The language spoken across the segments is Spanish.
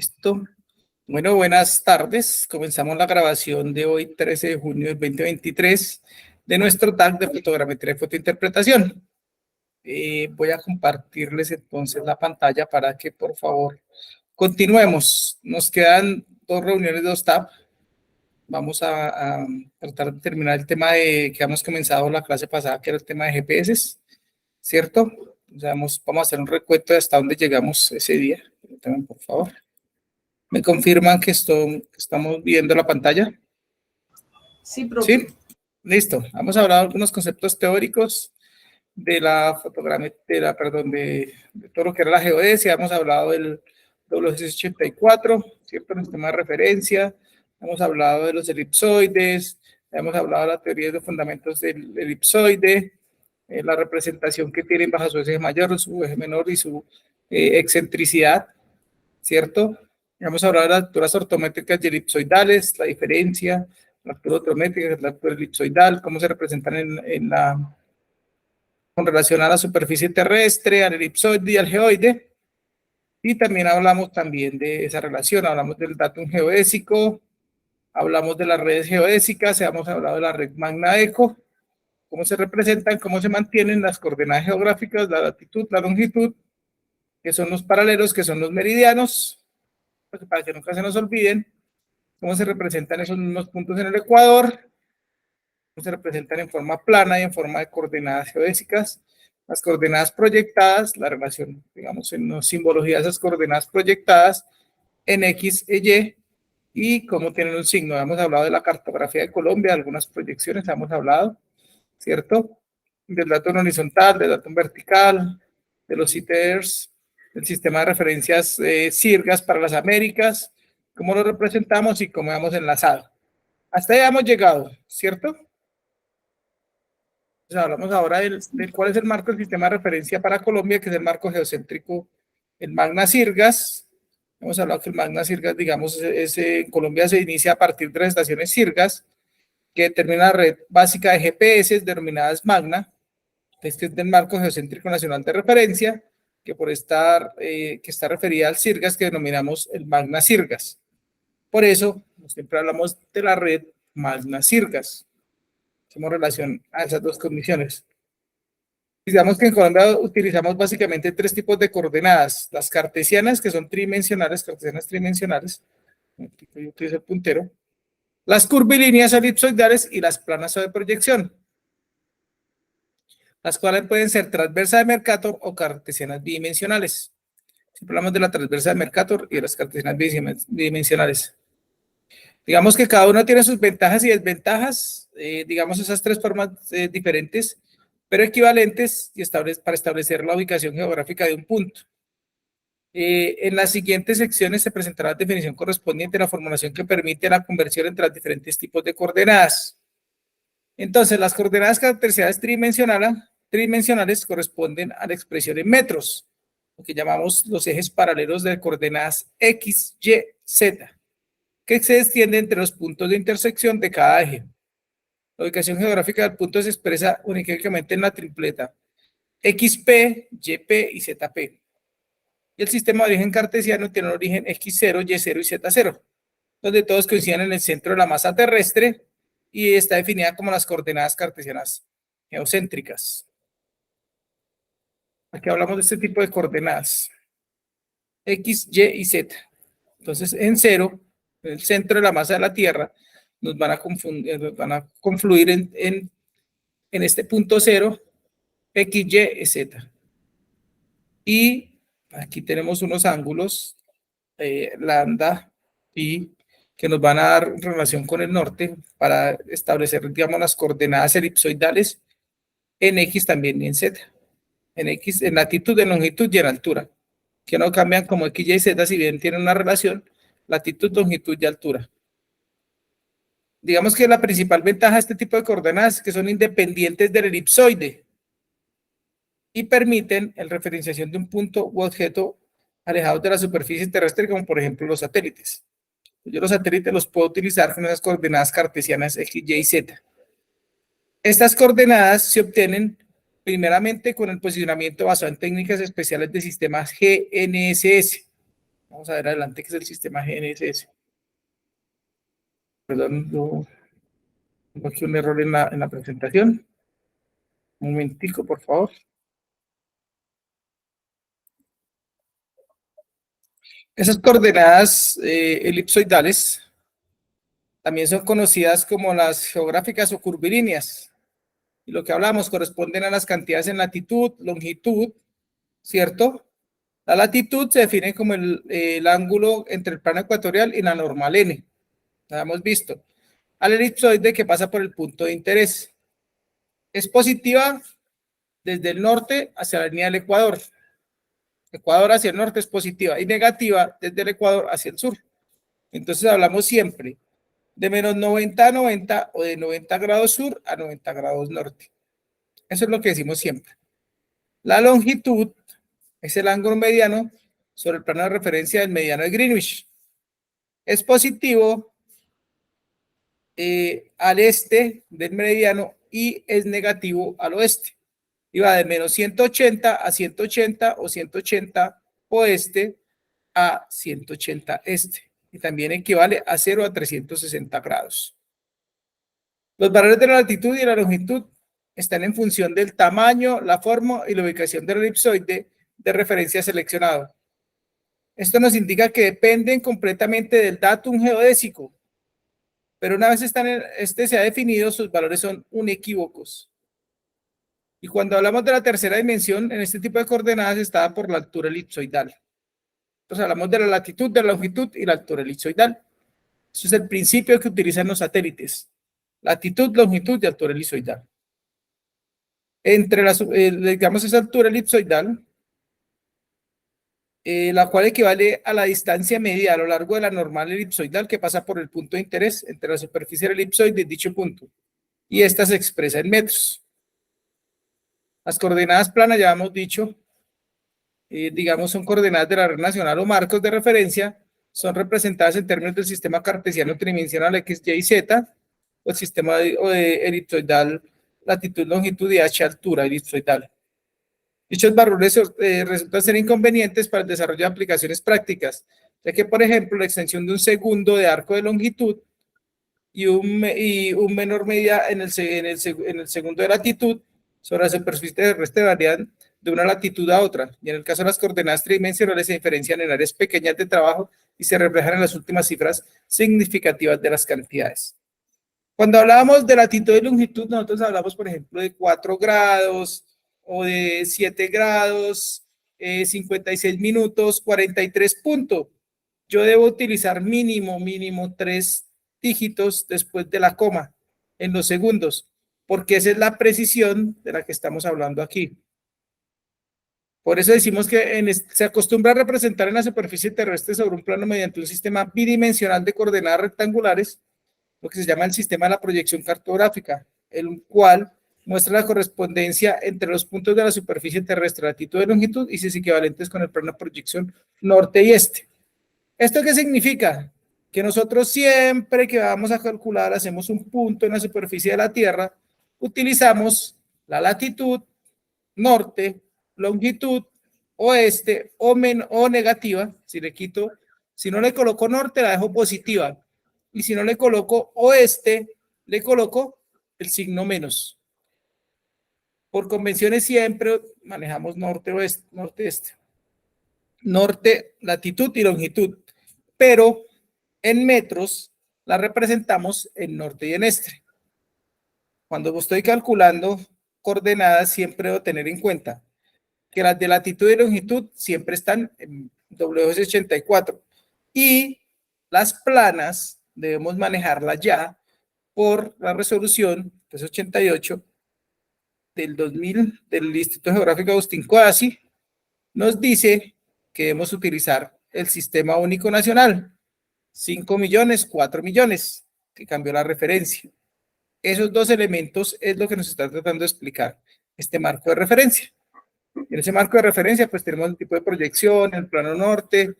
Listo. Bueno, buenas tardes. Comenzamos la grabación de hoy, 13 de junio del 2023, de nuestro tag de fotogrametría y fotointerpretación. Voy a compartirles entonces la pantalla para que por favor continuemos. Nos quedan dos reuniones, dos tabs. Vamos a tratar de terminar el tema que hemos comenzado la clase pasada, que era el tema de GPS, ¿cierto? O sea, vamos a hacer un recuento de hasta dónde llegamos ese día. Permítanme, por favor. ¿Me confirman que estamos viendo la pantalla? Sí, profe. Sí, listo. Hemos hablado de algunos conceptos teóricos de la fotogrametría, de todo lo que era la geodesia. Hemos hablado del WS84, ¿cierto? En el tema de referencia. Hemos hablado de los elipsoides. Hemos hablado de la teoría de fundamentos del elipsoide, la representación que tienen bajo su eje mayor, su eje menor y su excentricidad, ¿cierto? Hemos hablado de las alturas ortométricas y elipsoidales, la diferencia, la altura ortométrica, la altura elipsoidal, cómo se representan con relación a la superficie terrestre, al elipsoide y al geoide. Y también hablamos de esa relación, hablamos del datum geodésico, hablamos de las redes geodésicas, hemos hablado de la red Magna-Eco, cómo se representan, cómo se mantienen las coordenadas geográficas, la latitud, la longitud, que son los paralelos, que son los meridianos, para que nunca se nos olviden, cómo se representan esos mismos puntos en el ecuador, cómo se representan en forma plana y en forma de coordenadas geodésicas, las coordenadas proyectadas, la relación, digamos, en simbología de esas coordenadas proyectadas en X e Y cómo tienen un signo. Hemos hablado de la cartografía de Colombia, algunas proyecciones hemos hablado, ¿cierto? Del dato horizontal, del dato vertical, de los ITERs, del sistema de referencias CIRGAS para las Américas, cómo lo representamos y cómo hemos enlazado. Hasta ahí hemos llegado, ¿cierto? Entonces hablamos ahora del cuál es el marco del sistema de referencia para Colombia, que es el marco geocéntrico, el Magna CIRGAS. Hemos hablado que el Magna CIRGAS, digamos, en Colombia se inicia a partir de las estaciones CIRGAS, que determina la red básica de GPS denominadas Magna. Este es del marco geocéntrico nacional de referencia, que que está referida al CIRGAS, que denominamos el Magna CIRGAS. Por eso, siempre hablamos de la red Magna CIRGAS. Hacemos relación a esas dos condiciones. Digamos que en Colombia utilizamos básicamente tres tipos de coordenadas. Las cartesianas, que son tridimensionales, cartesianas tridimensionales. Yo utilizo el puntero. Las curvilíneas elipsoidales y las planas o de proyección, las cuales pueden ser transversa de Mercator o cartesianas bidimensionales. Siempre hablamos de la transversa de Mercator y de las cartesianas bidimensionales. Digamos que cada uno tiene sus ventajas y desventajas, digamos esas tres formas diferentes, pero equivalentes para establecer la ubicación geográfica de un punto. En las siguientes secciones se presentará la definición correspondiente a la formulación que permite la conversión entre los diferentes tipos de coordenadas. Entonces, las coordenadas cartesianas tridimensionales corresponden a la expresión en metros, lo que llamamos los ejes paralelos de coordenadas X, Y, Z, que se extiende entre los puntos de intersección de cada eje. La ubicación geográfica del punto se expresa únicamente en la tripleta XP, YP y ZP. Y el sistema de origen cartesiano tiene un origen X0, Y0 y Z0, donde todos coinciden en el centro de la masa terrestre y está definida como las coordenadas cartesianas geocéntricas. Aquí hablamos de este tipo de coordenadas, X, Y y Z. Entonces, en 0, en el centro de la masa de la Tierra, nos van a confluir en este punto 0, X, Y y Z. Y aquí tenemos unos ángulos, lambda, pi, que nos van a dar relación con el norte para establecer, digamos, las coordenadas elipsoidales en X también y en Z. En X, en latitud, en longitud y en altura, que no cambian como X, Y y Z, si bien tienen una relación, latitud, longitud y altura. Digamos que la principal ventaja de este tipo de coordenadas es que son independientes del elipsoide y permiten la referenciación de un punto u objeto alejados de la superficie terrestre, como por ejemplo los satélites. Yo los satélites los puedo utilizar con esas coordenadas cartesianas X, Y y Z. Estas coordenadas se obtienen primeramente con el posicionamiento basado en técnicas especiales de sistemas GNSS. Vamos a ver adelante qué es el sistema GNSS. Perdón, yo tengo aquí un error en la presentación. Un momentico, por favor. Esas coordenadas elipsoidales también son conocidas como las geográficas o curvilíneas. Y lo que hablamos corresponden a las cantidades en latitud, longitud, ¿cierto? La latitud se define como el ángulo entre el plano ecuatorial y la normal N. La hemos visto. Al elipsoide que pasa por el punto de interés. Es positiva desde el norte hacia la línea del Ecuador. Ecuador hacia el norte es positiva y negativa desde el Ecuador hacia el sur. Entonces hablamos siempre de menos 90 a 90 o de 90 grados sur a 90 grados norte. Eso es lo que decimos siempre. La longitud es el ángulo mediano sobre el plano de referencia del mediano de Greenwich. Es positivo al este del meridiano y es negativo al oeste. Y va de menos 180 a 180 o 180 oeste a 180 este. Y también equivale a 0 a 360 grados. Los valores de la latitud y la longitud están en función del tamaño, la forma y la ubicación del elipsoide de referencia seleccionado. Esto nos indica que dependen completamente del datum geodésico, pero una vez este se ha definido, sus valores son unequívocos. Y cuando hablamos de la tercera dimensión, en este tipo de coordenadas está por la altura elipsoidal. Entonces hablamos de la latitud, de la longitud y la altura elipsoidal. Eso es el principio que utilizan los satélites. Latitud, longitud y altura elipsoidal. Entre digamos, esa altura elipsoidal, la cual equivale a la distancia media a lo largo de la normal elipsoidal que pasa por el punto de interés entre la superficie del elipsoide y dicho punto. Y esta se expresa en metros. Las coordenadas planas, ya hemos dicho, digamos, son coordenadas de la red nacional o marcos de referencia, son representadas en términos del sistema cartesiano tridimensional X, Y y Z, o el sistema de elipsoidal latitud, longitud y H altura elipsoidal. Dichos valores resultan ser inconvenientes para el desarrollo de aplicaciones prácticas, ya que, por ejemplo, la extensión de un segundo de arco de longitud y un menor medida en el segundo de latitud sobre la superficie terrestre varían de una latitud a otra, y en el caso de las coordenadas tridimensionales se diferencian en áreas pequeñas de trabajo y se reflejan en las últimas cifras significativas de las cantidades. Cuando hablábamos de latitud y longitud, nosotros hablamos, por ejemplo, de 4 grados o de 7 grados, 56 minutos, 43 puntos. Yo debo utilizar mínimo 3 dígitos después de la coma en los segundos, porque esa es la precisión de la que estamos hablando aquí. Por eso decimos que se acostumbra a representar en la superficie terrestre sobre un plano mediante un sistema bidimensional de coordenadas rectangulares, lo que se llama el sistema de la proyección cartográfica, el cual muestra la correspondencia entre los puntos de la superficie terrestre, latitud y longitud, y sus equivalentes con el plano de proyección norte y este. ¿Esto qué significa? Que nosotros siempre que vamos a calcular, hacemos un punto en la superficie de la Tierra, utilizamos la latitud, norte, longitud, oeste o negativa. Si no le coloco norte, la dejo positiva. Y si no le coloco oeste, le coloco el signo menos. Por convenciones siempre manejamos norte-oeste, norte-este. Norte, latitud y longitud. Pero en metros la representamos en norte y en este. Cuando estoy calculando coordenadas, siempre debo tener en cuenta que las de latitud y longitud siempre están en W84 y las planas debemos manejarlas ya por la resolución 388 del 2000 del Instituto Geográfico Agustín Codazzi. Nos dice que debemos utilizar el Sistema Único Nacional 5 millones, 4 millones, que cambió la referencia. Esos dos elementos es lo que nos está tratando de explicar este marco de referencia. En ese marco de referencia, pues tenemos el tipo de proyección, el plano norte,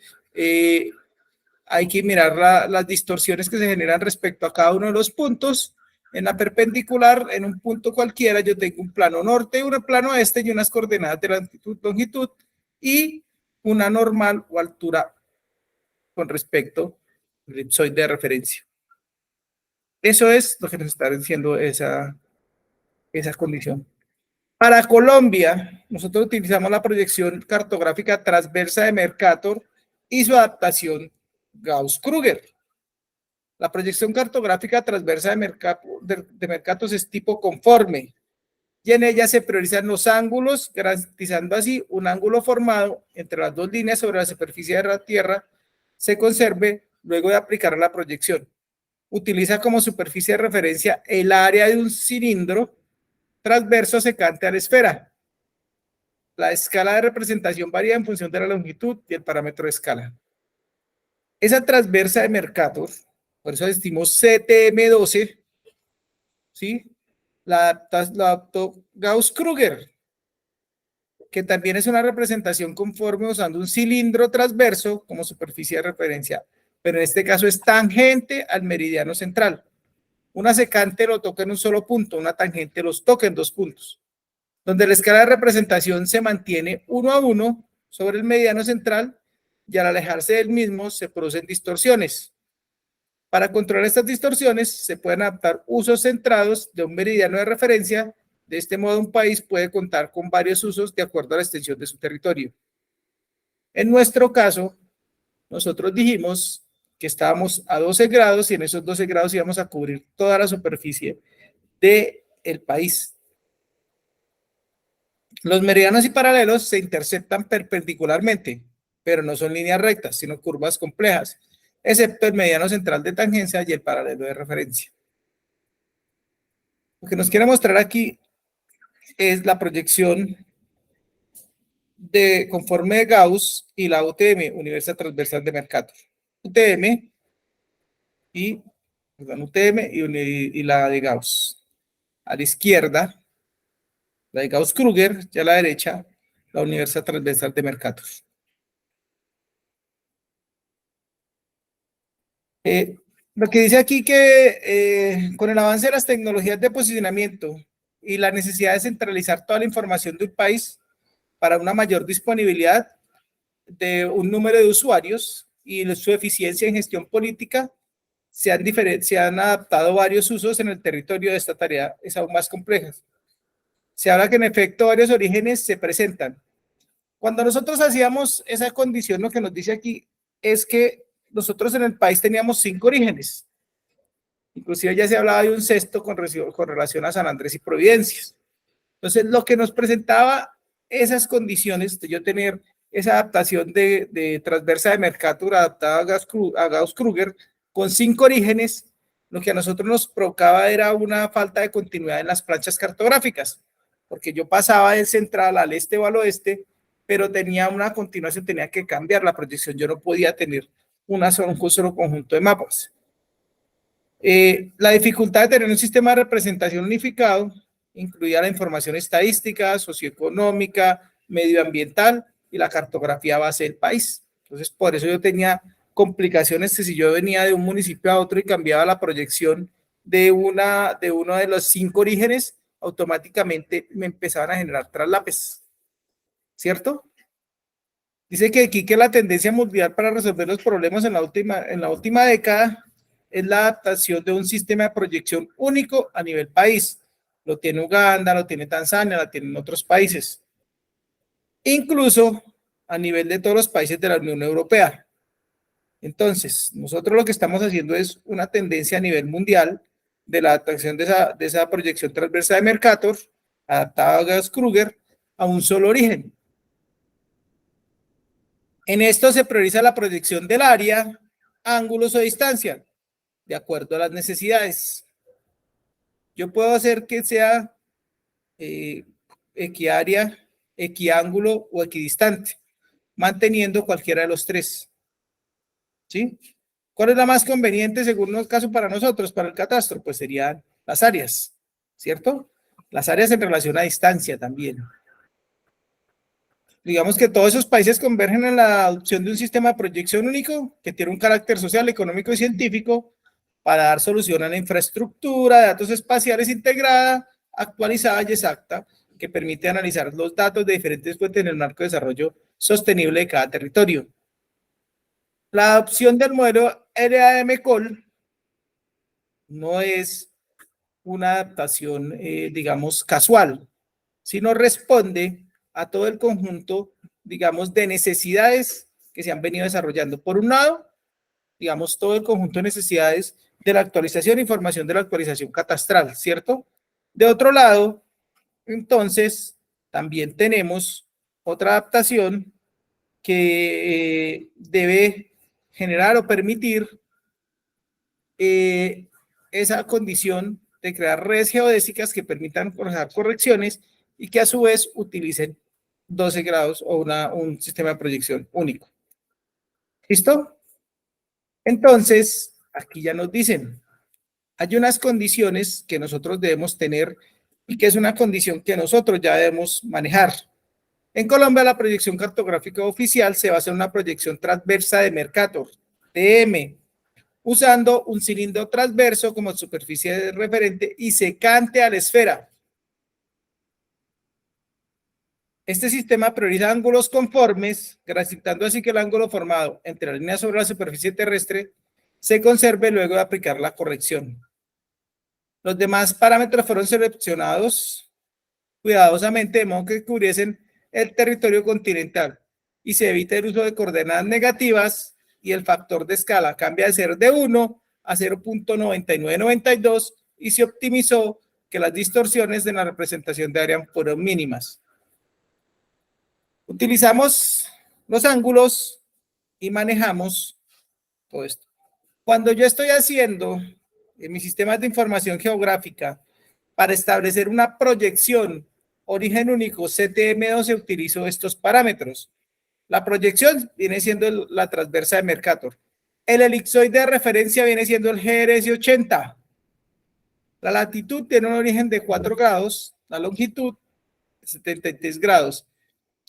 hay que mirar las distorsiones que se generan respecto a cada uno de los puntos. En la perpendicular, en un punto cualquiera, yo tengo un plano norte, un plano este y unas coordenadas de latitud, longitud y una normal o altura con respecto al elipsoide de referencia. Eso es lo que nos está diciendo esa condición. Para Colombia, nosotros utilizamos la proyección cartográfica transversa de Mercator y su adaptación Gauss-Krüger. La proyección cartográfica transversa de Mercator es tipo conforme y en ella se priorizan los ángulos, garantizando así un ángulo formado entre las dos líneas sobre la superficie de la Tierra se conserve luego de aplicar la proyección. Utiliza como superficie de referencia el área de un cilindro transverso secante a la esfera. La escala de representación varía en función de la longitud y el parámetro de escala. Esa transversa de Mercator, por eso decimos CTM12, ¿sí? La adaptó Gauss-Krüger, que también es una representación conforme usando un cilindro transverso como superficie de referencia, pero en este caso es tangente al meridiano central. Una secante lo toca en un solo punto, una tangente los toca en dos puntos, donde la escala de representación se mantiene 1 a 1 sobre el meridiano central y al alejarse del mismo se producen distorsiones. Para controlar estas distorsiones se pueden adaptar usos centrados de un meridiano de referencia. De este modo, un país puede contar con varios usos de acuerdo a la extensión de su territorio. En nuestro caso, nosotros dijimos que estábamos a 12 grados y en esos 12 grados íbamos a cubrir toda la superficie del país. Los meridianos y paralelos se interceptan perpendicularmente, pero no son líneas rectas, sino curvas complejas, excepto el mediano central de tangencia y el paralelo de referencia. Lo que nos quiere mostrar aquí es la proyección de conforme de Gauss y la UTM, Universal Transversal de Mercator. UTM y la de Gauss. A la izquierda, la de Gauss-Krüger, y a la derecha, la Universal Transversal de Mercator. Lo que dice aquí que con el avance de las tecnologías de posicionamiento y la necesidad de centralizar toda la información de un país para una mayor disponibilidad de un número de usuarios y su eficiencia en gestión política, se han adaptado varios usos en el territorio de esta tarea, es aún más compleja. Se habla que en efecto varios orígenes se presentan. Cuando nosotros hacíamos esa condición, lo que nos dice aquí es que nosotros en el país teníamos 5 orígenes. Inclusive ya se hablaba de un sexto con relación a San Andrés y Providencias. Entonces, lo que nos presentaba esas condiciones de yo tener esa adaptación de transversa de Mercator adaptada a Gauss-Krüger con 5 orígenes, lo que a nosotros nos provocaba era una falta de continuidad en las planchas cartográficas, porque yo pasaba del central al este o al oeste, pero tenía una continuación, tenía que cambiar la proyección, yo no podía tener un solo conjunto de mapas. La dificultad de tener un sistema de representación unificado incluía la información estadística, socioeconómica, medioambiental y la cartografía base del país. Entonces, por eso yo tenía complicaciones que si yo venía de un municipio a otro y cambiaba la proyección de uno de los 5 orígenes, automáticamente me empezaban a generar traslapes, ¿cierto? Dice que aquí que la tendencia mundial para resolver los problemas en la última década es la adaptación de un sistema de proyección único a nivel país. Lo tiene Uganda, lo tiene Tanzania, lo tienen otros países. Incluso a nivel de todos los países de la Unión Europea. Entonces, nosotros lo que estamos haciendo es una tendencia a nivel mundial de la adaptación de esa proyección transversa de Mercator, adaptada a Gauss-Krüger, a un solo origen. En esto se prioriza la proyección del área, ángulos o distancia, de acuerdo a las necesidades. Yo puedo hacer que sea equiárea, equiángulo o equidistante, manteniendo cualquiera de los 3. ¿Sí? ¿Cuál es la más conveniente según el caso para nosotros, para el catastro? Pues serían las áreas, ¿cierto? Las áreas en relación a distancia también. Digamos que todos esos países convergen en la adopción de un sistema de proyección único que tiene un carácter social, económico y científico para dar solución a la infraestructura de datos espaciales integrada, actualizada y exacta, que permite analizar los datos de diferentes fuentes en el marco de desarrollo sostenible de cada territorio. La adopción del modelo LAM-COL no es una adaptación, digamos, casual, sino responde a todo el conjunto, digamos, de necesidades que se han venido desarrollando. Por un lado, digamos, todo el conjunto de necesidades de la actualización e información de la actualización catastral, ¿cierto? De otro lado, entonces, también tenemos otra adaptación que debe generar o permitir esa condición de crear redes geodésicas que permitan realizar correcciones y que a su vez utilicen 12 grados o un sistema de proyección único. ¿Listo? Entonces, aquí ya nos dicen, hay unas condiciones que nosotros debemos tener y que es una condición que nosotros ya debemos manejar. En Colombia, la proyección cartográfica oficial se basa en una proyección transversa de Mercator, TM, usando un cilindro transverso como superficie de referente y secante a la esfera. Este sistema prioriza ángulos conformes, garantizando así que el ángulo formado entre la línea sobre la superficie terrestre se conserve luego de aplicar la corrección. Los demás parámetros fueron seleccionados cuidadosamente de modo que cubriesen el territorio continental y se evita el uso de coordenadas negativas y el factor de escala cambia de ser de 1 a 0.9992 y se optimizó que las distorsiones de la representación de área fueron mínimas. Utilizamos los ángulos y manejamos todo esto. Cuando yo estoy haciendo en mis sistemas de información geográfica para establecer una proyección origen único CTM12 utilizo estos parámetros. La proyección viene siendo la transversa de Mercator. El elipsoide de referencia viene siendo el GRS80. La latitud tiene un origen de 4 grados, la longitud 73 grados.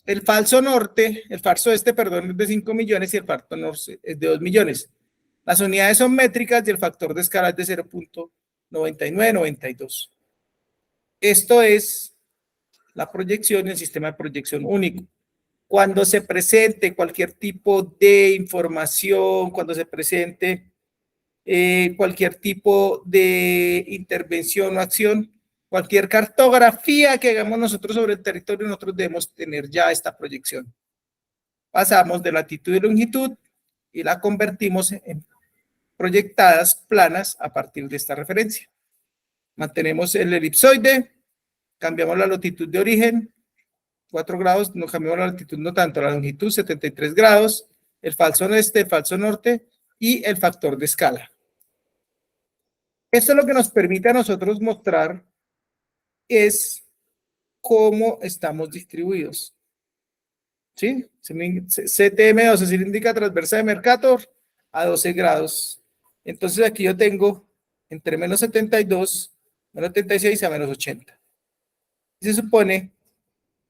El falso este, perdón, es de 5 millones y el falso norte es de 2 millones. Las unidades son métricas y el factor de escala es de 0.9992. Esto es la proyección en el sistema de proyección único. Cuando se presente cualquier tipo de información, cuando se presente cualquier tipo de intervención o acción, cualquier cartografía que hagamos nosotros sobre el territorio, nosotros debemos tener ya esta proyección. Pasamos de latitud y longitud y la convertimos en proyectadas planas a partir de esta referencia. Mantenemos el elipsoide, cambiamos la longitud de origen, 4 grados, no cambiamos la latitud, no tanto, la longitud 73 grados, el falso este, el falso norte y el factor de escala. Esto es lo que nos permite a nosotros mostrar es cómo estamos distribuidos. ¿Sí? CTM12 se indica transversa de Mercator a 12 grados. Entonces aquí yo tengo entre menos 72, menos 76 a menos 80. Se supone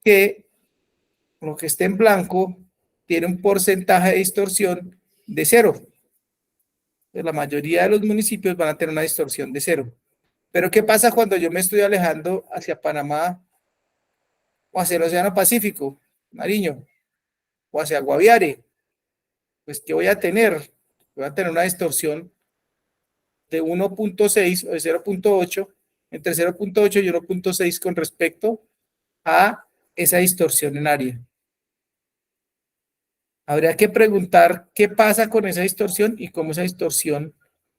que lo que esté en blanco tiene un porcentaje de distorsión de 0. La mayoría de los municipios van a tener una distorsión de 0. Pero ¿qué pasa cuando yo me estoy alejando hacia Panamá o hacia el Océano Pacífico, Nariño, o hacia Guaviare? Pues ¿qué voy a tener? Voy a tener una distorsión de 1.6 o de 0.8, entre 0.8 y 1.6 con respecto a esa distorsión en área. Habría que preguntar qué pasa con esa distorsión y cómo esa distorsión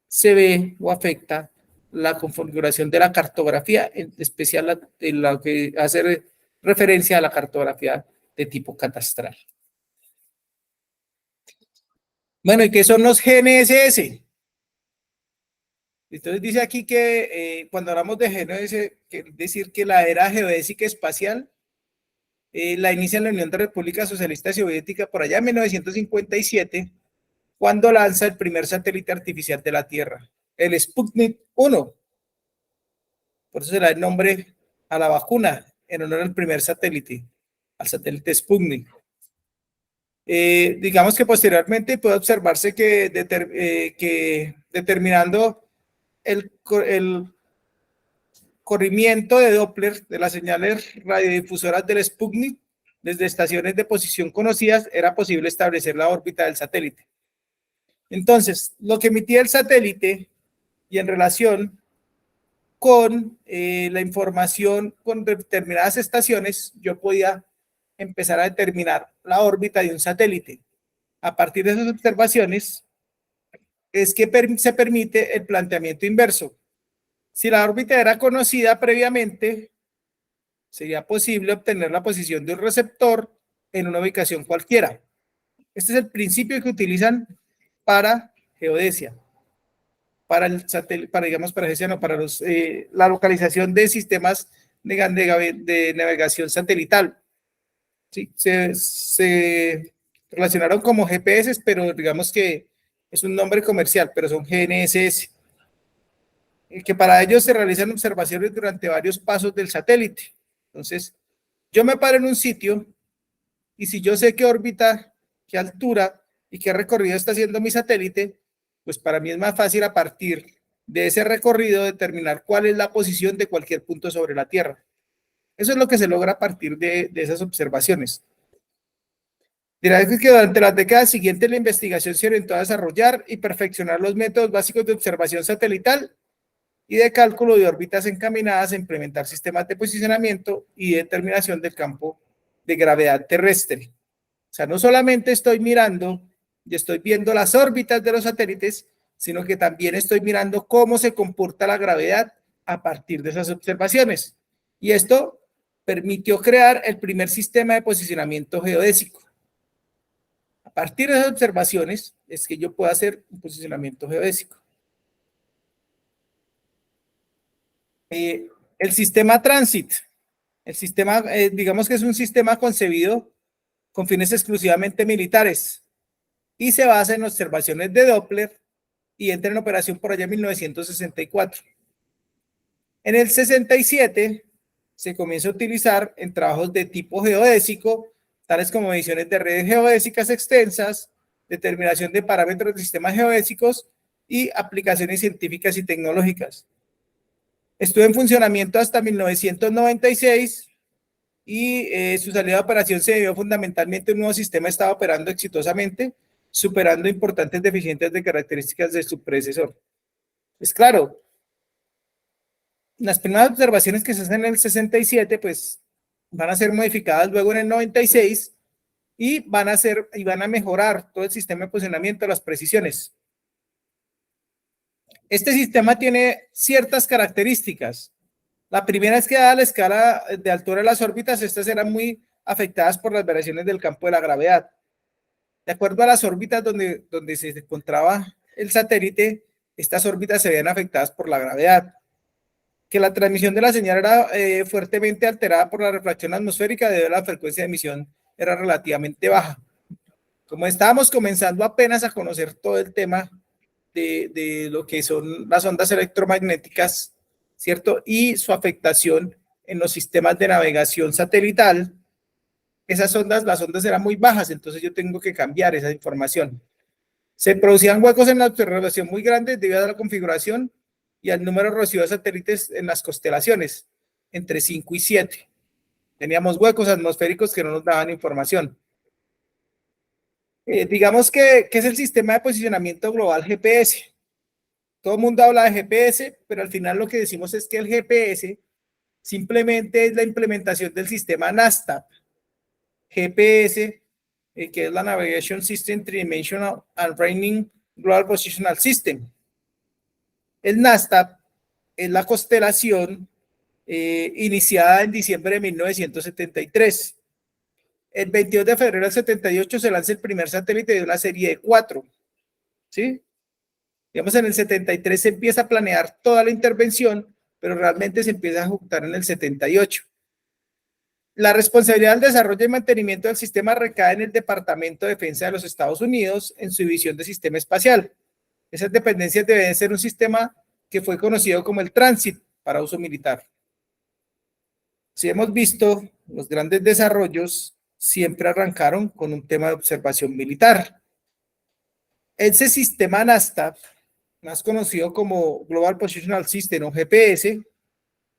se ve o afecta la configuración de la cartografía, en especial en lo que hace referencia a la cartografía de tipo catastral. Bueno, ¿y qué son los GNSS? Entonces dice aquí que cuando hablamos de GNSS, quiere decir que la era geodésica espacial la inicia en la Unión de República Socialista Soviética por allá en 1957, cuando lanza el primer satélite artificial de la Tierra, el Sputnik 1. Por eso se le da el nombre a la vacuna, en honor al primer satélite, al satélite Sputnik. Digamos que posteriormente puede observarse que determinando el corrimiento de Doppler de las señales radiodifusoras del Sputnik desde estaciones de posición conocidas, era posible establecer la órbita del satélite. Entonces, lo que emitía el satélite y en relación con la información con determinadas estaciones, yo podía empezar a determinar la órbita de un satélite. A partir de esas observaciones, es que se permite el planteamiento inverso. Si la órbita era conocida previamente, sería posible obtener la posición de un receptor en una ubicación cualquiera. Este es el principio que utilizan para geodesia, para el satélite, para digamos para geodesia, no, para la localización de sistemas de navegación satelital. Sí, se relacionaron como GPS, pero digamos que es un nombre comercial, pero son GNSS, que para ellos se realizan observaciones durante varios pasos del satélite. Entonces, yo me paro en un sitio y si yo sé qué órbita, qué altura y qué recorrido está haciendo mi satélite, pues para mí es más fácil a partir de ese recorrido determinar cuál es la posición de cualquier punto sobre la Tierra. Eso es lo que se logra a partir de esas observaciones. Dirá que durante las décadas siguientes la investigación se orientó a desarrollar y perfeccionar los métodos básicos de observación satelital y de cálculo de órbitas encaminadas a implementar sistemas de posicionamiento y determinación del campo de gravedad terrestre. O sea, no solamente estoy mirando y estoy viendo las órbitas de los satélites, sino que también estoy mirando cómo se comporta la gravedad a partir de esas observaciones. Y esto permitió crear el primer sistema de posicionamiento geodésico. A partir de esas observaciones es que yo puedo hacer un posicionamiento geodésico. El sistema Transit, el sistema, digamos que es un sistema concebido con fines exclusivamente militares y se basa en observaciones de Doppler y entra en operación por allá en 1964. En el 67 se comienza a utilizar en trabajos de tipo geodésico, tales como mediciones de redes geodésicas extensas, determinación de parámetros de sistemas geodésicos y aplicaciones científicas y tecnológicas. Estuvo en funcionamiento hasta 1996 y su salida de operación se debió fundamentalmente a un nuevo sistema que estaba operando exitosamente, superando importantes deficiencias de características de su predecesor. Pues claro, las primeras observaciones que se hacen en el 67, pues van a ser modificadas luego en el 96 y van a mejorar todo el sistema de posicionamiento, las precisiones. Este sistema tiene ciertas características. La primera es que dada la escala de altura de las órbitas, estas eran muy afectadas por las variaciones del campo de la gravedad. De acuerdo a las órbitas donde se encontraba el satélite, estas órbitas se veían afectadas por la gravedad. Que la transmisión de la señal era fuertemente alterada por la refracción atmosférica debido a la frecuencia de emisión era relativamente baja. Como estábamos comenzando apenas a conocer todo el tema de lo que son las ondas electromagnéticas, ¿cierto? Y su afectación en los sistemas de navegación satelital, las ondas eran muy bajas, entonces yo tengo que cambiar esa información. Se producían huecos en la observación muy grandes debido a la configuración y al número reducido de satélites en las constelaciones, entre 5 y 7. Teníamos huecos atmosféricos que no nos daban información. Digamos que es el sistema de posicionamiento global GPS. Todo el mundo habla de GPS, pero al final lo que decimos es que el GPS simplemente es la implementación del sistema NASTAP. GPS, que es la Navigation System Tridimensional and Raining Global Positional System. El NASTAP es la constelación iniciada en diciembre de 1973. El 22 de febrero del 78 se lanza el primer satélite de una serie de 4. ¿Sí? Digamos, en el 73 se empieza a planear toda la intervención, pero realmente se empieza a ejecutar en el 78. La responsabilidad del desarrollo y mantenimiento del sistema recae en el Departamento de Defensa de los Estados Unidos en su división de sistema espacial. Esas dependencias deben ser un sistema que fue conocido como el Transit para uso militar. Si hemos visto, los grandes desarrollos siempre arrancaron con un tema de observación militar. Ese sistema NASTAP, más conocido como Global Positional System o GPS,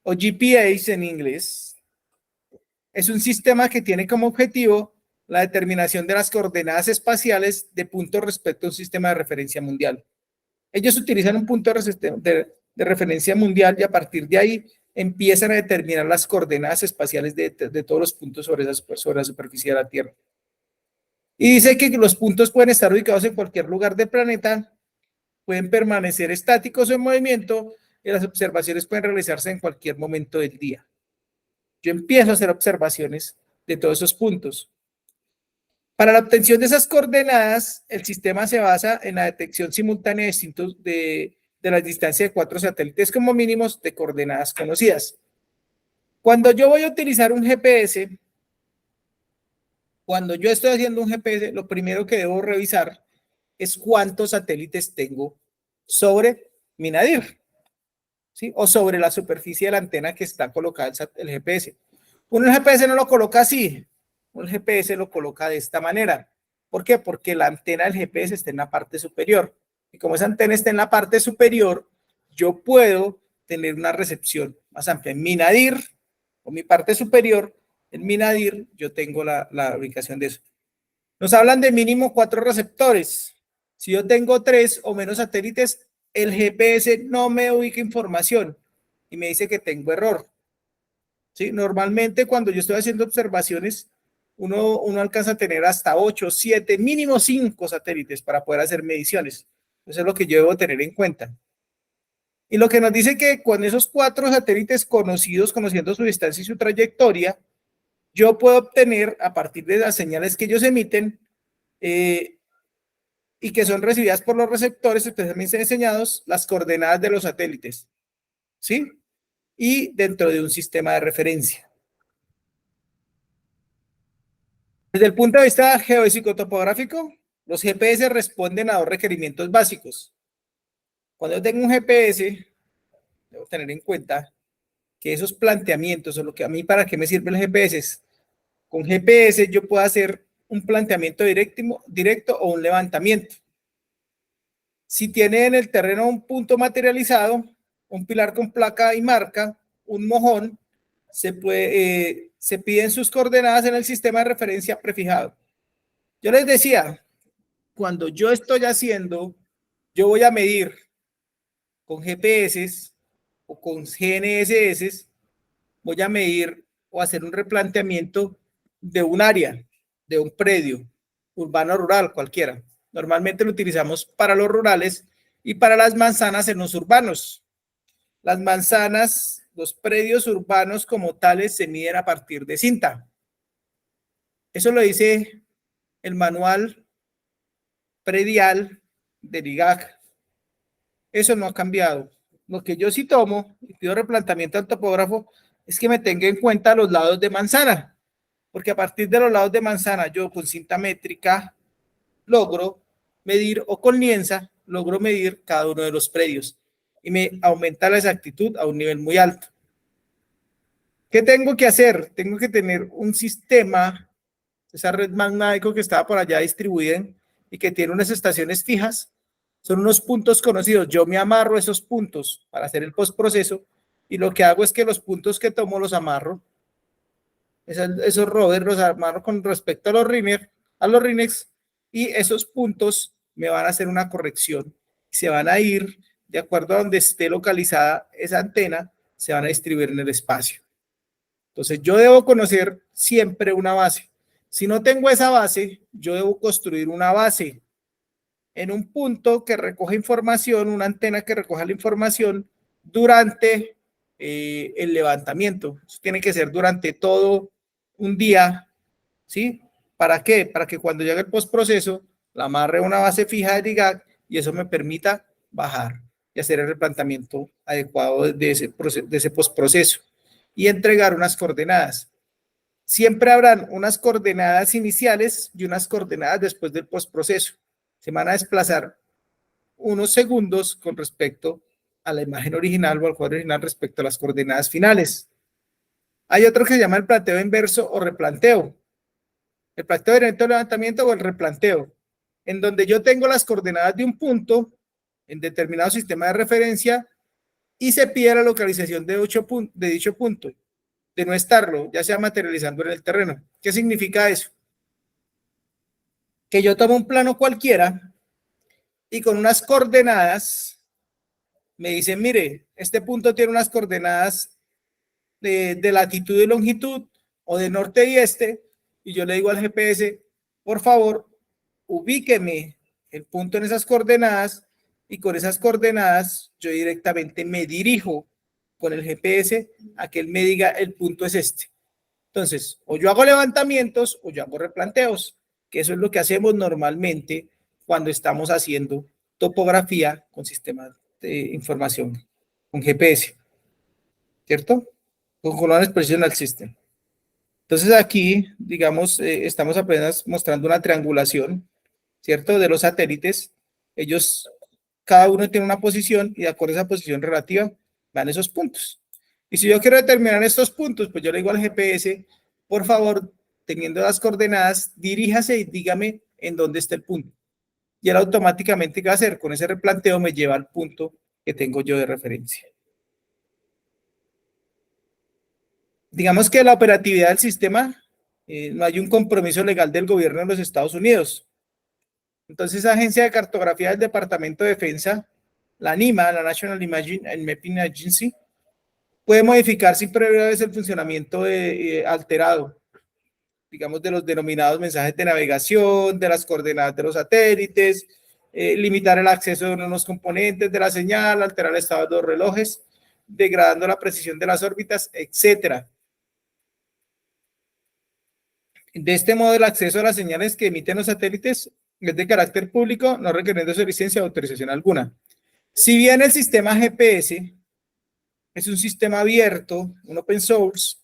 o GPS en inglés, es un sistema que tiene como objetivo la determinación de las coordenadas espaciales de puntos respecto a un sistema de referencia mundial. Ellos utilizan un punto de referencia mundial y a partir de ahí empiezan a determinar las coordenadas espaciales de todos los puntos sobre la superficie de la Tierra. Y dice que los puntos pueden estar ubicados en cualquier lugar del planeta, pueden permanecer estáticos o en movimiento y las observaciones pueden realizarse en cualquier momento del día. Yo empiezo a hacer observaciones de todos esos puntos. Para la obtención de esas coordenadas, el sistema se basa en la detección simultánea de la distancia de 4 satélites como mínimos de coordenadas conocidas. Cuando yo voy a utilizar un GPS, cuando yo estoy haciendo un GPS, lo primero que debo revisar es cuántos satélites tengo sobre mi nadir, ¿sí? O sobre la superficie de la antena que está colocada el GPS. Uno el GPS no lo coloca así, el GPS lo coloca de esta manera. ¿Por qué? Porque la antena del GPS está en la parte superior. Y como esa antena está en la parte superior, yo puedo tener una recepción más amplia. En mi nadir, o mi parte superior, en mi nadir, yo tengo la ubicación de eso. Nos hablan de mínimo 4 receptores. Si yo tengo 3 o menos satélites, el GPS no me ubica información y me dice que tengo error. ¿Sí? Normalmente cuando yo estoy haciendo observaciones, uno alcanza a tener hasta 8, 7, mínimo 5 satélites para poder hacer mediciones. Eso es lo que yo debo tener en cuenta. Y lo que nos dice que con esos 4 satélites conocidos, conociendo su distancia y su trayectoria, yo puedo obtener a partir de las señales que ellos emiten y que son recibidas por los receptores especialmente diseñados, las coordenadas de los satélites, ¿sí? Y dentro de un sistema de referencia. Desde el punto de vista geopsicotopográfico, los GPS responden a 2 requerimientos básicos. Cuando yo tengo un GPS, debo tener en cuenta que esos planteamientos, o lo que a mí, ¿para qué me sirve el GPS? Con GPS yo puedo hacer un planteamiento directo o un levantamiento. Si tiene en el terreno un punto materializado, un pilar con placa y marca, un mojón, se piden sus coordenadas en el sistema de referencia prefijado. Yo les decía, cuando yo estoy haciendo, yo voy a medir con GPS o con GNSS, voy a medir o hacer un replanteamiento de un área, de un predio, urbano o rural, cualquiera. Normalmente lo utilizamos para los rurales y para las manzanas en los urbanos. Las manzanas, los predios urbanos como tales se miden a partir de cinta. Eso lo dice el manual predial del IGAC. Eso no ha cambiado. Lo que yo sí tomo y pido replanteamiento al topógrafo es que me tenga en cuenta los lados de manzana, porque a partir de los lados de manzana yo con cinta métrica logro medir, o con lienza logro medir cada uno de los predios y me aumenta la exactitud a un nivel muy alto. ¿Qué tengo que hacer? Tengo que tener un sistema, esa red magnético que estaba por allá distribuida y que tiene unas estaciones fijas, son unos puntos conocidos. Yo me amarro esos puntos para hacer el postproceso y lo que hago es que los puntos que tomo los amarro, esos rovers los amarro con respecto a los Rinex, y esos puntos me van a hacer una corrección. Se van a ir de acuerdo a donde esté localizada esa antena, se van a distribuir en el espacio. Entonces yo debo conocer siempre una base. Si no tengo esa base, yo debo construir una base en un punto que recoja información, una antena que recoja la información durante el levantamiento. Eso tiene que ser durante todo un día, ¿sí? ¿Para qué? Para que cuando llegue el postproceso, la amarre a una base fija de IGAC y eso me permita bajar y hacer el replanteamiento adecuado de ese postproceso y entregar unas coordenadas. Siempre habrán unas coordenadas iniciales y unas coordenadas después del postproceso. Se van a desplazar unos segundos con respecto a la imagen original o al cuadro original respecto a las coordenadas finales. Hay otro que se llama el planteo inverso o replanteo. El planteo directo de levantamiento o el replanteo, en donde yo tengo las coordenadas de un punto en determinado sistema de referencia y se pide la localización de dicho punto, de no estarlo, ya sea materializando en el terreno. ¿Qué significa eso? que yo tomo un plano cualquiera y con unas coordenadas me dicen, mire, este punto tiene unas coordenadas de latitud y longitud o de norte y este, y yo le digo al GPS, por favor, ubíqueme el punto en esas coordenadas, y con esas coordenadas yo directamente me dirijo con el GPS a que él me diga el punto es este. Entonces, o yo hago levantamientos o yo hago replanteos, que eso es lo que hacemos normalmente cuando estamos haciendo topografía con sistemas de información, con GPS, ¿cierto? Con Coordinate Positional System. Entonces aquí, digamos, estamos apenas mostrando una triangulación, ¿cierto? De los satélites. Ellos, cada uno tiene una posición y de acuerdo a esa posición relativa van esos puntos. Y si yo quiero determinar estos puntos, pues yo le digo al GPS, por favor, teniendo las coordenadas, diríjase y dígame en dónde está el punto. Y él automáticamente, ¿qué va a hacer? Con ese replanteo me lleva al punto que tengo yo de referencia. Digamos que la operatividad del sistema, no hay un compromiso legal del gobierno de los Estados Unidos. Entonces, la Agencia de Cartografía del Departamento de Defensa, la NIMA, la National Imaging and Mapping Agency, puede modificar sin previa vez el funcionamiento alterado, digamos, de los denominados mensajes de navegación, de las coordenadas de los satélites, limitar el acceso de unos componentes de la señal, alterar el estado de los relojes, degradando la precisión de las órbitas, etcétera. De este modo, el acceso a las señales que emiten los satélites es de carácter público, no requiriendo su licencia o autorización alguna. Si bien el sistema GPS es un sistema abierto, un open source,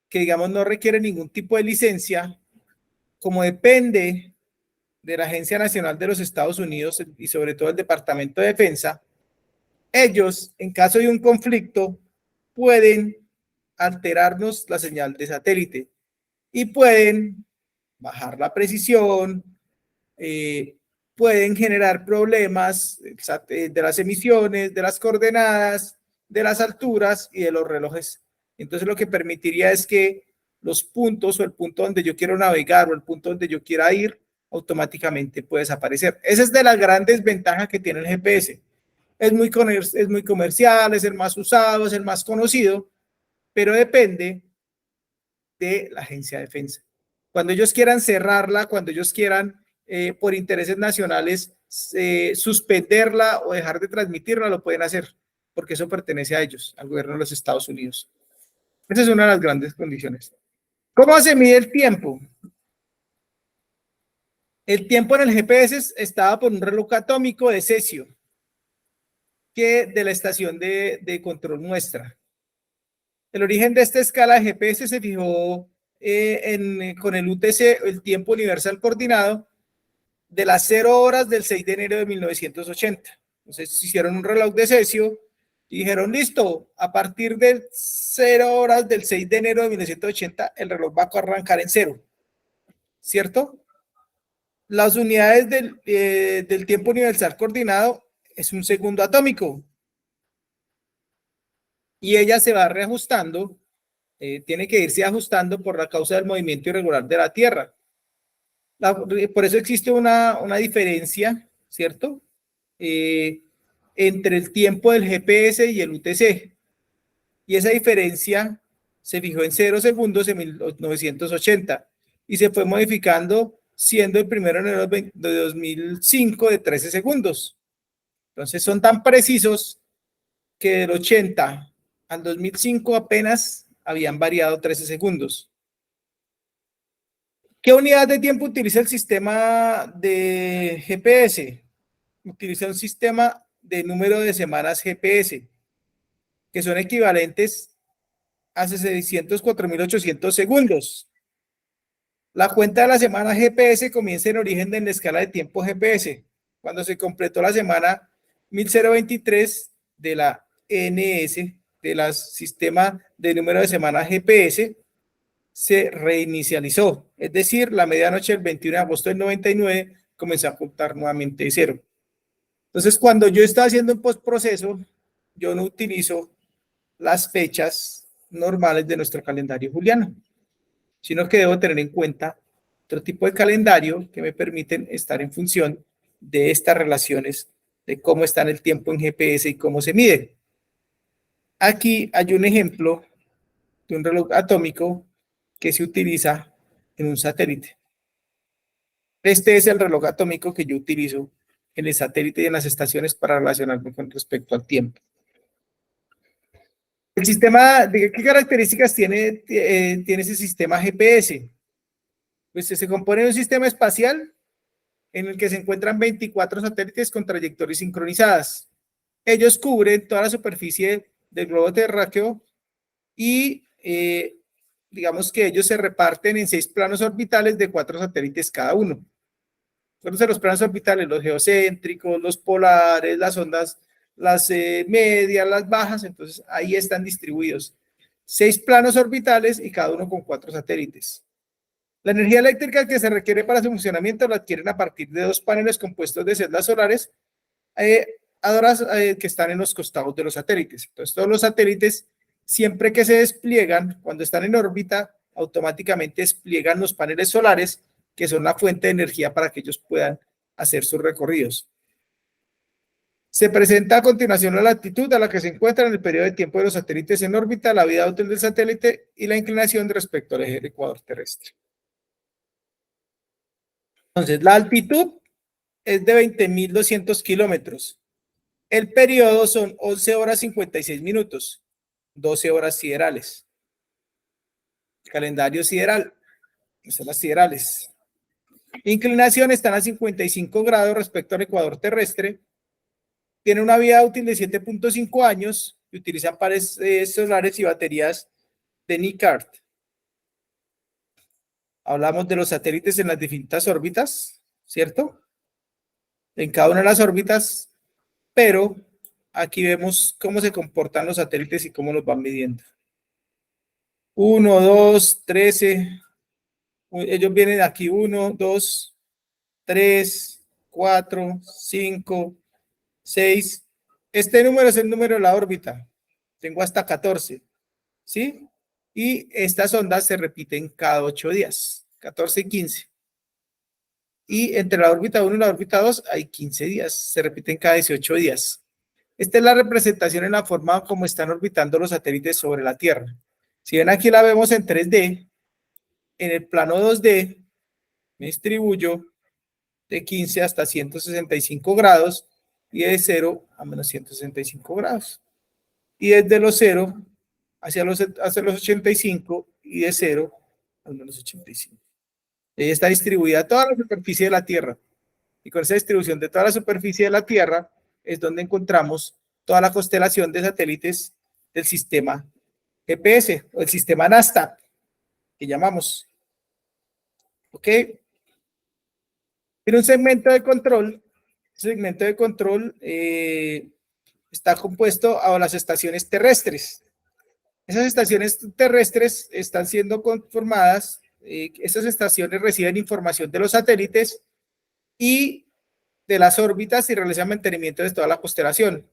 que digamos no requiere ningún tipo de licencia, como depende de la Agencia Nacional de los Estados Unidos y sobre todo el Departamento de Defensa, ellos, en caso de un conflicto, pueden alterarnos la señal de satélite y pueden bajar la precisión, pueden generar problemas de las emisiones, de las coordenadas, de las alturas y de los relojes. Entonces lo que permitiría es que los puntos o el punto donde yo quiero navegar o el punto donde yo quiera ir automáticamente puede desaparecer. Esa es de las grandes ventajas que tiene el GPS. Es muy comercial, es el más usado, es el más conocido, pero depende de la Agencia de Defensa. Cuando ellos quieran cerrarla, cuando ellos quieran, por intereses nacionales, suspenderla o dejar de transmitirla, lo pueden hacer, porque eso pertenece a ellos, al gobierno de los Estados Unidos. Esa es una de las grandes condiciones. ¿Cómo se mide el tiempo? El tiempo en el GPS estaba por un reloj atómico de cesio, que de la estación de control muestra. El origen de esta escala de GPS se fijó con el UTC, el tiempo universal coordinado, de las 0 horas del 6 de enero de 1980. Entonces hicieron un reloj de cesio y dijeron, listo, a partir de 0 horas del 6 de enero de 1980, el reloj va a arrancar en 0, ¿cierto? Las unidades del tiempo universal coordinado es un segundo atómico. Y ella se va reajustando, tiene que irse ajustando por la causa del movimiento irregular de la Tierra. Por eso existe una diferencia, ¿cierto? Entre el tiempo del GPS y el UTC. Y esa diferencia se fijó en 0 segundos en 1980 y se fue modificando, siendo el 1 de enero de 2005 de 13 segundos. Entonces son tan precisos que del 80 al 2005 apenas habían variado 13 segundos. ¿Qué unidad de tiempo utiliza el sistema de GPS? Utiliza un sistema de número de semanas GPS, que son equivalentes a 604.800 segundos. La cuenta de la semana GPS comienza en origen de la escala de tiempo GPS, cuando se completó la semana 1023 de la NS, del sistema de número de semana GPS, se reinicializó. Es decir, la medianoche del 21 de agosto del 99 comenzó a contar nuevamente de 0. Entonces, cuando yo estaba haciendo un postproceso, yo no utilizo las fechas normales de nuestro calendario juliano, sino que debo tener en cuenta otro tipo de calendario que me permiten estar en función de estas relaciones, de cómo está en el tiempo en GPS y cómo se mide. Aquí hay un ejemplo de un reloj atómico que se utiliza en un satélite. Este es el reloj atómico que yo utilizo en el satélite y en las estaciones para relacionarme con respecto al tiempo. El sistema, ¿de qué características tiene ese sistema GPS? Pues se compone de un sistema espacial en el que se encuentran 24 satélites con trayectorias sincronizadas. Ellos cubren toda la superficie del globo terráqueo y digamos que ellos se reparten en 6 planos orbitales de 4 satélites cada uno. Entonces, los planos orbitales, los geocéntricos, los polares, las ondas, las medias, las bajas, entonces ahí están distribuidos 6 planos orbitales y cada uno con 4 satélites. La energía eléctrica que se requiere para su funcionamiento la adquieren a partir de 2 paneles compuestos de celdas solares que están en los costados de los satélites. Entonces, todos los satélites, siempre que se despliegan, cuando están en órbita, automáticamente despliegan los paneles solares, que son la fuente de energía para que ellos puedan hacer sus recorridos. Se presenta a continuación la latitud a la que se encuentra en el periodo de tiempo de los satélites en órbita, la vida útil del satélite y la inclinación respecto al eje del ecuador terrestre. Entonces, la altitud es de 20.200 kilómetros. El periodo son 11 horas 56 minutos, 12 horas siderales. Calendario sideral, son las siderales. Inclinación están a 55 grados respecto al ecuador terrestre. Tiene una vida útil de 7.5 años y utilizan paneles solares y baterías de NICART. Hablamos de los satélites en las distintas órbitas, ¿cierto? En cada una de las órbitas, pero aquí vemos cómo se comportan los satélites y cómo los van midiendo. 1, 2, 13. Ellos vienen aquí 1, 2, 3, 4, 5, 6. Este número es el número de la órbita. Tengo hasta 14. ¿Sí? Y estas ondas se repiten cada 8 días, 14 y 15. Y entre la órbita 1 y la órbita 2 hay 15 días, se repiten cada 18 días. Esta es la representación en la forma como están orbitando los satélites sobre la Tierra. Si ven aquí la vemos en 3D, en el plano 2D me distribuyo de 15 hasta 165 grados y de 0 a menos 165 grados. Y desde los 0 hacia los 85 y de 0 a menos 85. Ahí está distribuida toda la superficie de la Tierra. Y con esa distribución de toda la superficie de la Tierra es donde encontramos toda la constelación de satélites del sistema GPS o el sistema NASTA, que llamamos. ¿Ok? Tiene un segmento de control. El segmento de control está compuesto a las estaciones terrestres. Esas estaciones terrestres están siendo conformadas. Esas estaciones reciben información de los satélites y de las órbitas y realizan mantenimiento de toda la constelación.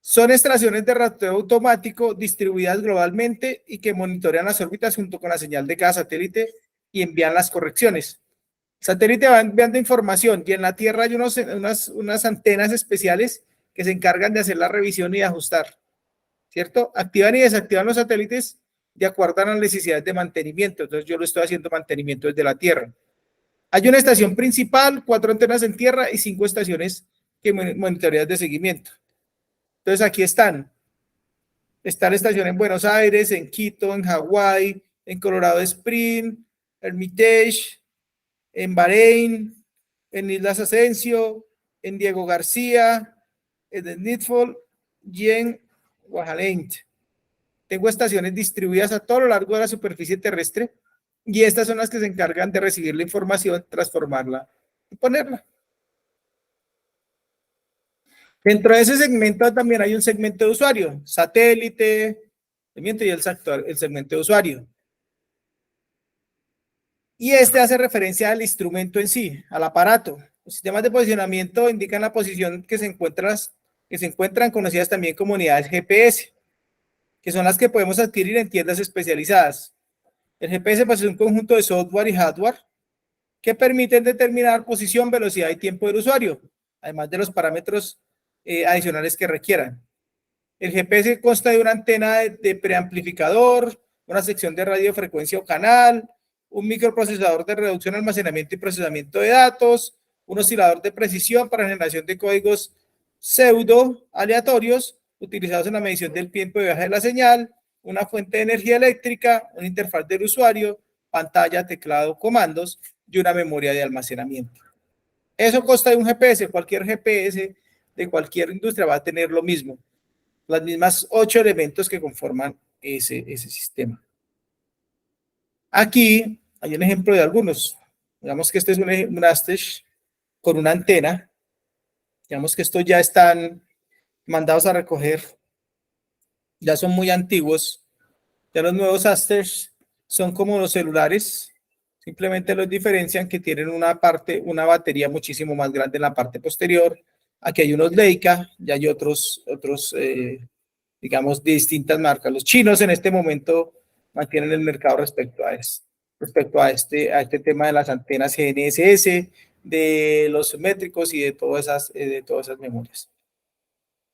Son estaciones de rastreo automático distribuidas globalmente y que monitorean las órbitas junto con la señal de cada satélite y envían las correcciones. El satélite va enviando información y en la Tierra hay unas antenas especiales que se encargan de hacer la revisión y de ajustar, ¿cierto? Activan y desactivan los satélites de acuerdo a las necesidades de mantenimiento. Entonces yo lo estoy haciendo mantenimiento desde la Tierra. Hay una estación principal, 4 antenas en tierra y 5 estaciones que monitorean de seguimiento. Entonces aquí están. Está la estación en Buenos Aires, en Quito, en Hawái, en Colorado Springs, Hermitage, en Bahrein, en Islas Ascencio, en Diego García, en Nidfall y en Guajalent. Tengo estaciones distribuidas a todo lo largo de la superficie terrestre y estas son las que se encargan de recibir la información, transformarla y ponerla. Dentro de ese segmento también hay un segmento de usuario, satélite, y el segmento de usuario. Y este hace referencia al instrumento en sí, al aparato. Los sistemas de posicionamiento indican la posición que se encuentran conocidas también como unidades GPS, que son las que podemos adquirir en tiendas especializadas. El GPS pues, es un conjunto de software y hardware que permiten determinar posición, velocidad y tiempo del usuario, además de los parámetros adicionales que requieran. El GPS consta de una antena de preamplificador, una sección de radiofrecuencia o canal, un microprocesador de reducción, almacenamiento y procesamiento de datos, un oscilador de precisión para generación de códigos pseudo aleatorios utilizados en la medición del tiempo de viaje de la señal, una fuente de energía eléctrica, una interfaz del usuario, pantalla, teclado, comandos y una memoria de almacenamiento. Eso consta de un GPS. Cualquier GPS de cualquier industria va a tener lo mismo, las mismas 8 elementos que conforman ese sistema. Aquí hay un ejemplo de algunos. Digamos que este es un Astesh con una antena. Digamos que estos ya están mandados a recoger. Ya son muy antiguos. Ya los nuevos Astesh son como los celulares. Simplemente los diferencian que tienen una batería muchísimo más grande en la parte posterior. Aquí hay unos Leica, ya hay otros digamos, de distintas marcas. Los chinos en este momento mantienen el mercado respecto a este tema de las antenas GNSS, de los métricos y de todas esas memorias.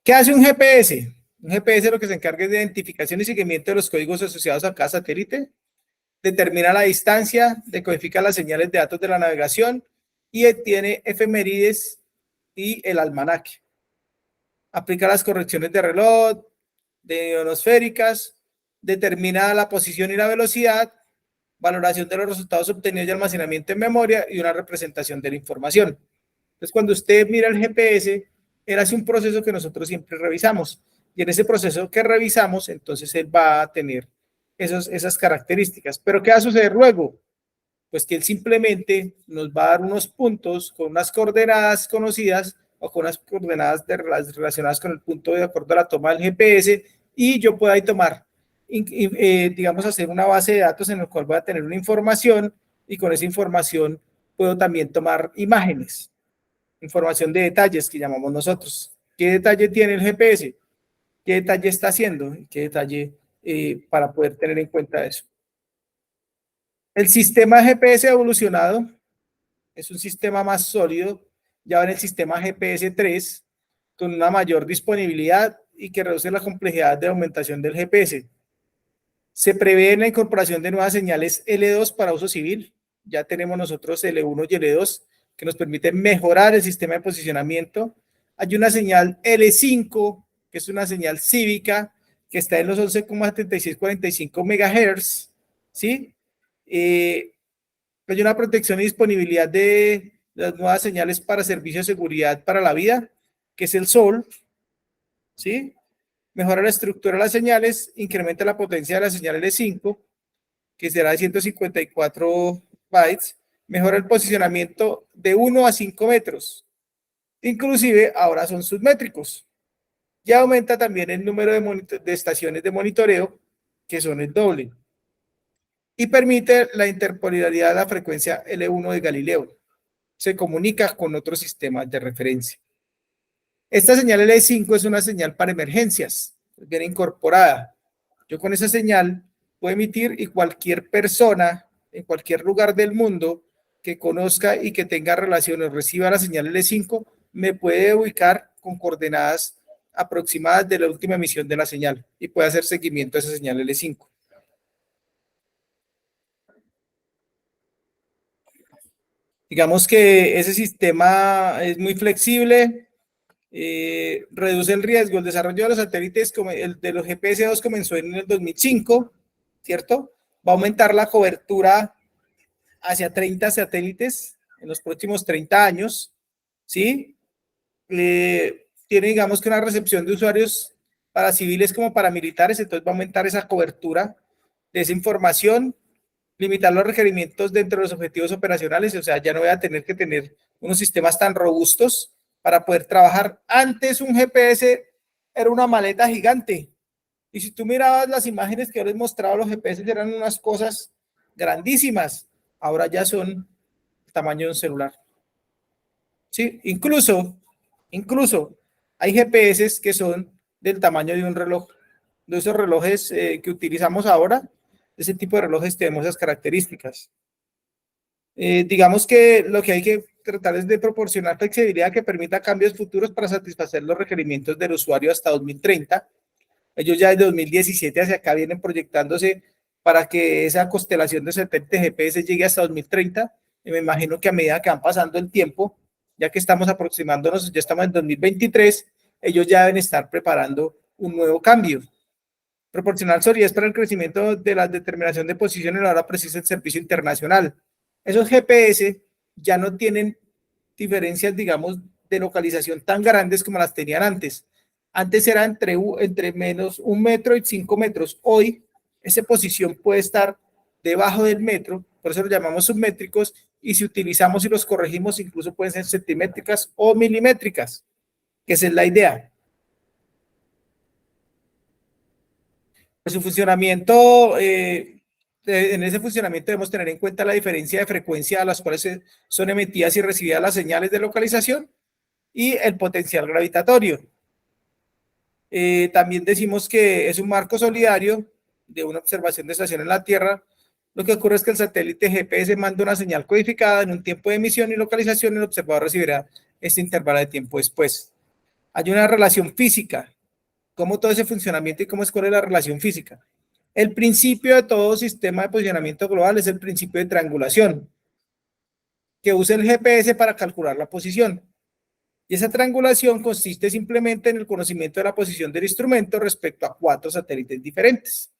¿Qué hace un GPS? Un GPS lo que se encarga es de identificación y seguimiento de los códigos asociados a cada satélite, determina la distancia, decodifica las señales de datos de la navegación y tiene efemérides y el almanaque. Aplica las correcciones de reloj, de ionosféricas, determina la posición y la velocidad, valoración de los resultados obtenidos y almacenamiento en memoria y una representación de la información. Entonces, cuando usted mira el GPS, él hace un proceso que nosotros siempre revisamos. Y en ese proceso que revisamos, entonces él va a tener esas características. Pero ¿qué va a suceder luego? Pues que él simplemente nos va a dar unos puntos con unas coordenadas conocidas o con unas coordenadas relacionadas con el punto de acuerdo a la toma del GPS y yo puedo ahí tomar, digamos, hacer una base de datos en la cual voy a tener una información y con esa información puedo también tomar imágenes, información de detalles que llamamos nosotros. ¿Qué detalle tiene el GPS? ¿Qué detalle está haciendo? ¿Qué detalle para poder tener en cuenta eso? El sistema GPS ha evolucionado, es un sistema más sólido, ya va en el sistema GPS 3, con una mayor disponibilidad y que reduce la complejidad de aumentación del GPS. Se prevé la incorporación de nuevas señales L2 para uso civil. Ya tenemos nosotros L1 y L2 que nos permiten mejorar el sistema de posicionamiento. Hay una señal L5, que es una señal cívica, que está en los 11,7645 MHz, ¿sí? Hay una protección y disponibilidad de las nuevas señales para servicio de seguridad para la vida, que es el SOL, ¿sí? Mejora la estructura de las señales, incrementa la potencia de la señal L5, que será de 154 bytes, mejora el posicionamiento de 1 a 5 metros, inclusive ahora son submétricos, y aumenta también el número de estaciones de monitoreo, que son el doble, y permite la interpolaridad de la frecuencia L1 de Galileo, se comunica con otros sistemas de referencia. Esta señal L5 es una señal para emergencias, viene incorporada. Yo con esa señal puedo emitir y cualquier persona en cualquier lugar del mundo que conozca y que tenga relaciones, reciba la señal L5, me puede ubicar con coordenadas aproximadas de la última emisión de la señal y puede hacer seguimiento a esa señal L5. Digamos que ese sistema es muy flexible, reduce el riesgo. El desarrollo de los satélites, como el de los GPS-2 comenzó en el 2005, ¿cierto? Va a aumentar la cobertura hacia 30 satélites en los próximos 30 años, ¿sí? Tiene, digamos que una recepción de usuarios para civiles como para militares, entonces va a aumentar esa cobertura de esa información, limitar los requerimientos dentro de los objetivos operacionales, o sea, ya no voy a tener que tener unos sistemas tan robustos para poder trabajar. Antes un GPS era una maleta gigante, y si tú mirabas las imágenes que yo les mostraba, los GPS eran unas cosas grandísimas, ahora ya son el tamaño de un celular. Sí, incluso hay GPS que son del tamaño de un reloj, de esos relojes que utilizamos ahora, ese tipo de relojes tenemos esas características. Digamos que lo que hay que tratar es de proporcionar flexibilidad que permita cambios futuros para satisfacer los requerimientos del usuario hasta 2030. Ellos ya desde 2017 hacia acá vienen proyectándose para que esa constelación de satélites GPS llegue hasta 2030. Y me imagino que a medida que van pasando el tiempo, ya que estamos aproximándonos, ya estamos en 2023, ellos ya deben estar preparando un nuevo cambio. Proporcionar solidez para el crecimiento de la determinación de posición en la hora precisa del servicio internacional. Esos GPS ya no tienen diferencias, digamos, de localización tan grandes como las tenían antes. Antes era entre menos 1 metro y 5 metros. Hoy esa posición puede estar debajo del metro, por eso lo llamamos submétricos, y si utilizamos y los corregimos, incluso pueden ser centimétricas o milimétricas, que esa es la idea. Su funcionamiento, en ese funcionamiento debemos tener en cuenta la diferencia de frecuencia a las cuales son emitidas y recibidas las señales de localización y el potencial gravitatorio. También decimos que es un marco solidario de una observación de estación en la Tierra. Lo que ocurre es que el satélite GPS manda una señal codificada en un tiempo de emisión y localización y el observador recibirá este intervalo de tiempo después. Hay una relación física. ¿Cómo todo ese funcionamiento y cuál es la relación física? El principio de todo sistema de posicionamiento global es el principio de triangulación, que usa el GPS para calcular la posición. Y esa triangulación consiste simplemente en el conocimiento de la posición del instrumento respecto a 4 satélites diferentes.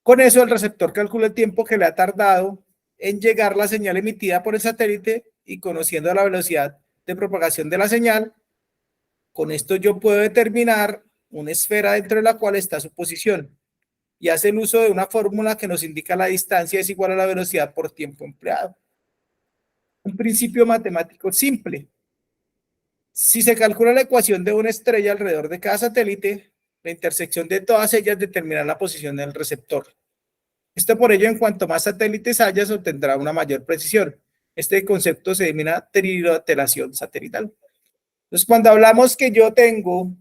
Con eso, el receptor calcula el tiempo que le ha tardado en llegar la señal emitida por el satélite y conociendo la velocidad de propagación de la señal, con esto yo puedo determinar una esfera dentro de la cual está su posición y hace el uso de una fórmula que nos indica la distancia es igual a la velocidad por tiempo empleado. Un principio matemático simple. Si se calcula la ecuación de una estrella alrededor de cada satélite, la intersección de todas ellas determinará la posición del receptor. Esto por ello, en cuanto más satélites haya, se obtendrá una mayor precisión. Este concepto se denomina trilateración satelital. Entonces, cuando hablamos que yo tengo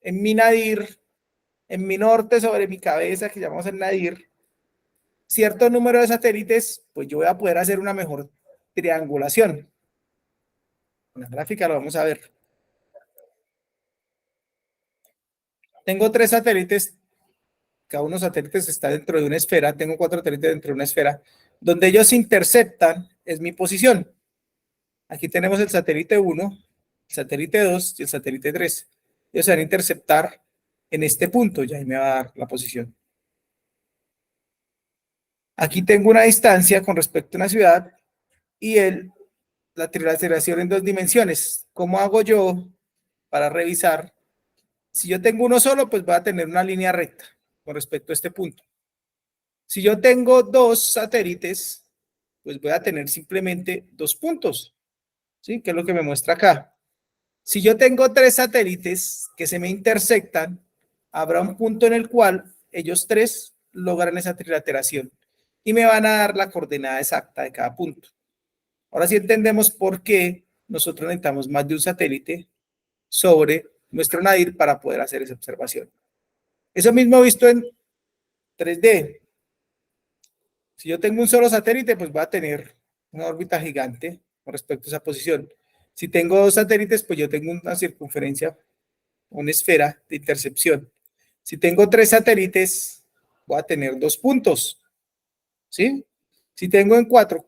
en mi nadir, en mi norte sobre mi cabeza, que llamamos el nadir, cierto número de satélites, pues yo voy a poder hacer una mejor triangulación. En la gráfica lo vamos a ver. Tengo 3 satélites, cada uno de los satélites está dentro de una esfera, tengo 4 satélites dentro de una esfera, donde ellos interceptan, es mi posición. Aquí tenemos el satélite 1, el satélite 2 y el satélite 3. Ellos se van a interceptar en este punto, y ahí me va a dar la posición. Aquí tengo una distancia con respecto a una ciudad y la trilateración en 2 dimensiones. ¿Cómo hago yo para revisar? Si yo tengo uno solo, pues voy a tener una línea recta con respecto a este punto. Si yo tengo 2 satélites, pues voy a tener simplemente 2 puntos, ¿sí? Que es lo que me muestra acá. Si yo tengo 3 satélites que se me intersectan, habrá un punto en el cual ellos 3 logran esa trilateración y me van a dar la coordenada exacta de cada punto. Ahora sí entendemos por qué nosotros necesitamos más de un satélite sobre nuestro nadir para poder hacer esa observación. Eso mismo visto en 3D. Si yo tengo un solo satélite, pues va a tener una órbita gigante con respecto a esa posición. Si tengo 2 satélites, pues yo tengo una circunferencia, una esfera de intercepción. Si tengo 3 satélites, voy a tener 2 puntos, ¿sí? Si tengo en 4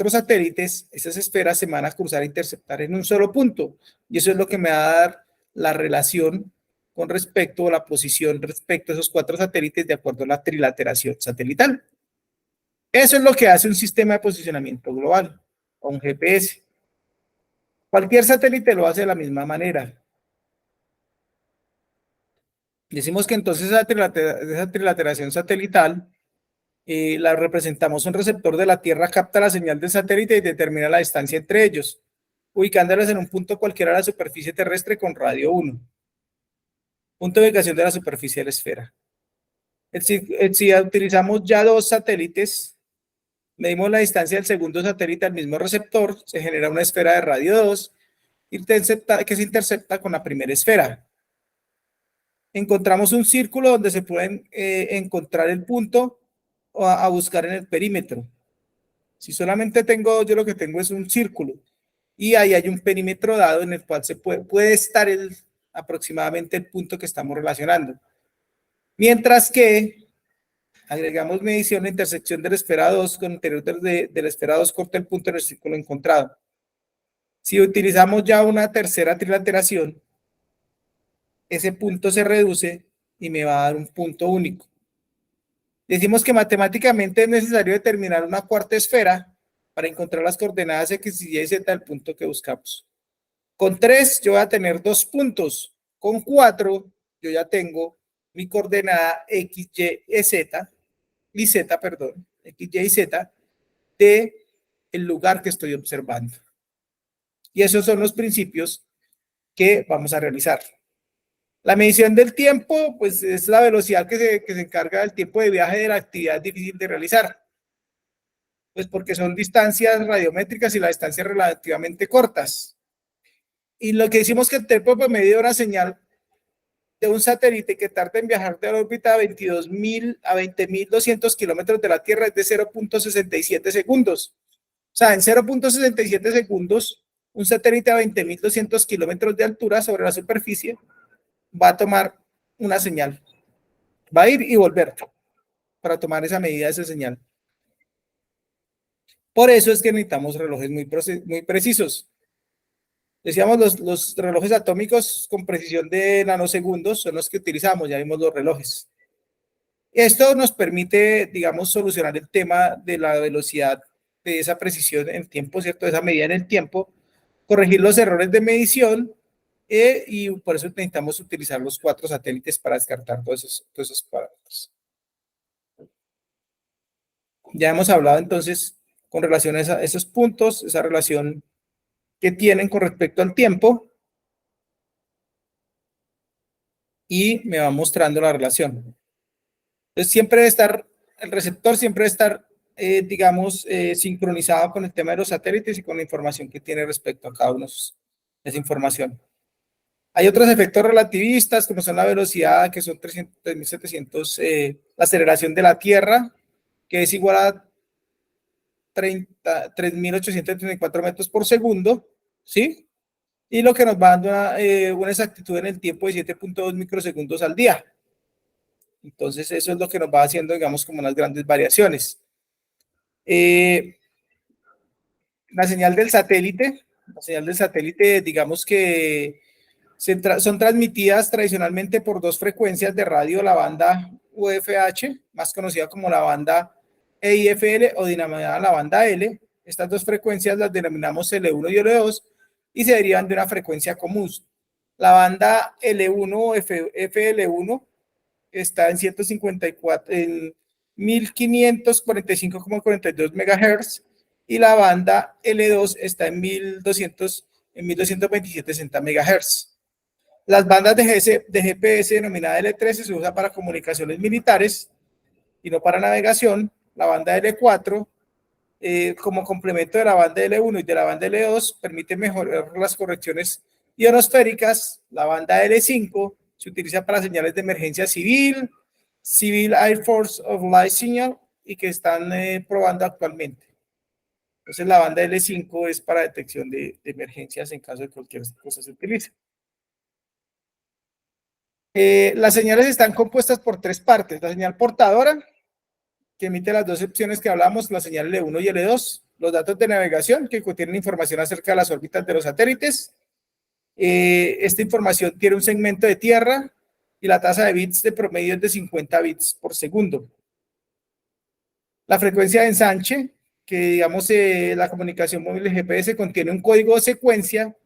satélites, esas esferas se van a cruzar e interceptar en un solo punto. Y eso es lo que me va a dar la relación con respecto a la posición respecto a esos 4 satélites de acuerdo a la trilateración satelital. Eso es lo que hace un sistema de posicionamiento global o un GPS. Cualquier satélite lo hace de la misma manera. Decimos que entonces esa trilateración satelital la representamos un receptor de la Tierra, capta la señal del satélite y determina la distancia entre ellos, ubicándolas en un punto cualquiera de la superficie terrestre con radio 1. Punto de ubicación de la superficie de la esfera. Si utilizamos ya 2 satélites, medimos la distancia del segundo satélite al mismo receptor, se genera una esfera de radio 2 que se intercepta con la primera esfera. Encontramos un círculo donde se pueden encontrar el punto a buscar en el perímetro. Si solamente tengo, yo lo que tengo es un círculo y ahí hay un perímetro dado en el cual se puede estar aproximadamente el punto que estamos relacionando. Mientras que agregamos medición de intersección del esfera 2 con interior del esfera 2 corta el punto en el círculo encontrado. Si utilizamos ya una tercera trilateración, ese punto se reduce y me va a dar un punto único. Decimos que matemáticamente es necesario determinar una cuarta esfera para encontrar las coordenadas X, Y y Z del punto que buscamos. Con 3 yo voy a tener 2 puntos. Con 4 yo ya tengo mi coordenada X, Y, Z, y Z, perdón, X, Y y Z de el lugar que estoy observando. Y esos son los principios que vamos a realizar. La medición del tiempo, pues es la velocidad que se encarga del tiempo de viaje de la actividad difícil de realizar. Pues porque son distancias radiométricas y las distancias relativamente cortas. Y lo que decimos que el tiempo promedio de una señal de un satélite que tarda en viajar de la órbita a 22.000 a 20.200 kilómetros de la Tierra es de 0.67 segundos. O sea, en 0.67 segundos, un satélite a 20.200 kilómetros de altura sobre la superficie va a tomar una señal. Va a ir y volver para tomar esa medida de esa señal. Por eso es que necesitamos relojes muy precisos. Decíamos, los relojes atómicos con precisión de nanosegundos son los que utilizamos, ya vimos los relojes. Esto nos permite, digamos, solucionar el tema de la velocidad de esa precisión en tiempo, ¿cierto? De esa medida en el tiempo, corregir los errores de medición y por eso necesitamos utilizar los 4 satélites para descartar todos esos parámetros. Ya hemos hablado entonces con relación a esos puntos, esa relación que tienen con respecto al tiempo y me va mostrando la relación. Entonces siempre debe estar, el receptor siempre debe estar, digamos, sincronizado con el tema de los satélites y con la información que tiene respecto a cada uno de esa información. Hay otros efectos relativistas, como son la velocidad, que son 3.700, la aceleración de la Tierra, que es igual a 3.834 metros por segundo, ¿sí? Y lo que nos va dando una exactitud en el tiempo de 7.2 microsegundos al día. Entonces, eso es lo que nos va haciendo, digamos, como unas grandes variaciones. La señal del satélite, digamos que son transmitidas tradicionalmente por 2 frecuencias de radio, la banda UFH, más conocida como la banda EIFL o denominada la banda L. Estas 2 frecuencias las denominamos L1 y L2 y se derivan de una frecuencia común. La banda L1 o FL1 está en 154, en 1545,42 MHz y la banda L2 está en 1227,60 MHz. Las bandas de GPS denominada L13 se usa para comunicaciones militares y no para navegación. La banda L4, como complemento de la banda L1 y de la banda L2, permite mejorar las correcciones ionosféricas. La banda L5 se utiliza para señales de emergencia civil, Civil Air Force of Light Signal, y que están probando actualmente. Entonces la banda L5 es para detección de emergencias en caso de cualquier cosa se utilice. Las señales están compuestas por 3 partes. La señal portadora, que emite las 2 opciones que hablamos, la señal L1 y L2, los datos de navegación que contienen información acerca de las órbitas de los satélites. Esta información tiene un segmento de tierra y la tasa de bits de promedio es de 50 bits por segundo. La frecuencia de ensanche, que digamos la comunicación móvil de GPS contiene un código de secuencia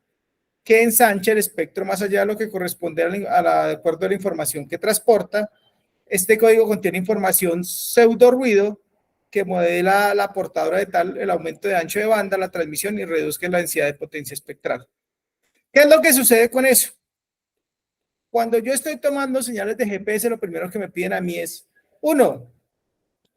que ensancha el espectro más allá de lo que corresponde de acuerdo a la información que transporta. Este código contiene información pseudo ruido que modela la portadora de tal el aumento de ancho de banda, la transmisión y reduzca la densidad de potencia espectral. ¿Qué es lo que sucede con eso? Cuando yo estoy tomando señales de GPS, lo primero que me piden a mí es, 1,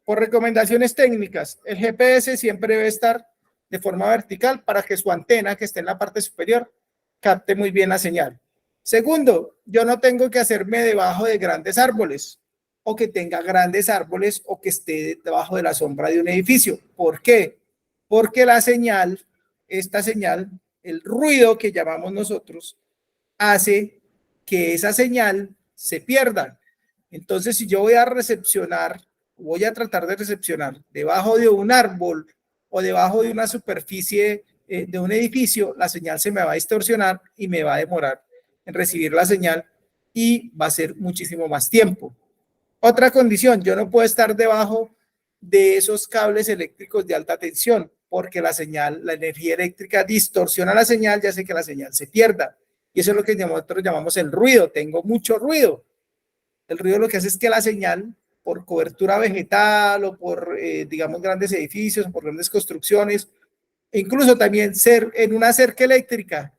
por recomendaciones técnicas, el GPS siempre debe estar de forma vertical para que su antena, que esté en la parte superior, capte muy bien la señal. Segundo, yo no tengo que hacerme debajo de grandes árboles. o que tenga grandes árboles o que esté debajo de la sombra de un edificio. ¿Por qué? Porque la señal, esta señal, el ruido que llamamos nosotros, hace que esa señal se pierda. Entonces, si yo voy a recepcionar, voy a tratar de recepcionar debajo de un árbol o debajo de una superficie de un edificio, la señal se me va a distorsionar y me va a demorar en recibir la señal y va a ser muchísimo más tiempo. Otra condición, yo no puedo estar debajo de esos cables eléctricos de alta tensión porque la señal, la energía eléctrica distorsiona la señal y hace que la señal se pierda. Y eso es lo que nosotros llamamos el ruido. Tengo mucho ruido. El ruido lo que hace es que la señal, por cobertura vegetal o por, digamos, grandes edificios, por grandes construcciones, e incluso también ser en una cerca eléctrica.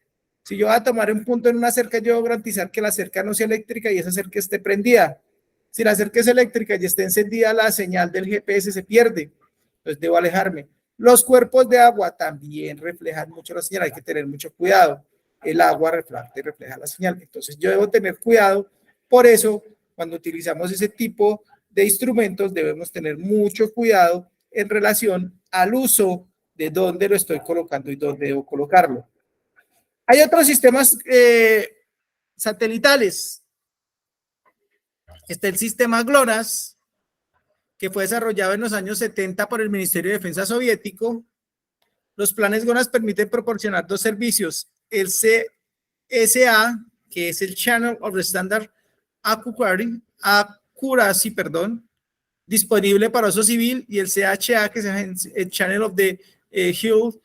Si yo voy a tomar un punto en una cerca, yo voy a garantizar que la cerca no sea eléctrica y esa cerca esté prendida. Si la cerca es eléctrica y está encendida, la señal del GPS se pierde. Entonces debo alejarme. Los cuerpos de agua también reflejan mucho la señal, hay que tener mucho cuidado. El agua refleja la señal. Entonces yo debo tener cuidado. Por eso, cuando utilizamos ese tipo de instrumentos, debemos tener mucho cuidado en relación al uso de dónde lo estoy colocando y dónde debo colocarlo. Hay otros sistemas satelitales. Está el sistema GLONASS, que fue desarrollado en los años 70 por el Ministerio de Defensa soviético. Los planes GLONASS permiten proporcionar dos servicios: el CSA, que es el Channel of the Standard Accuracy, disponible para uso civil, y el CHA, que es el Channel of the Hill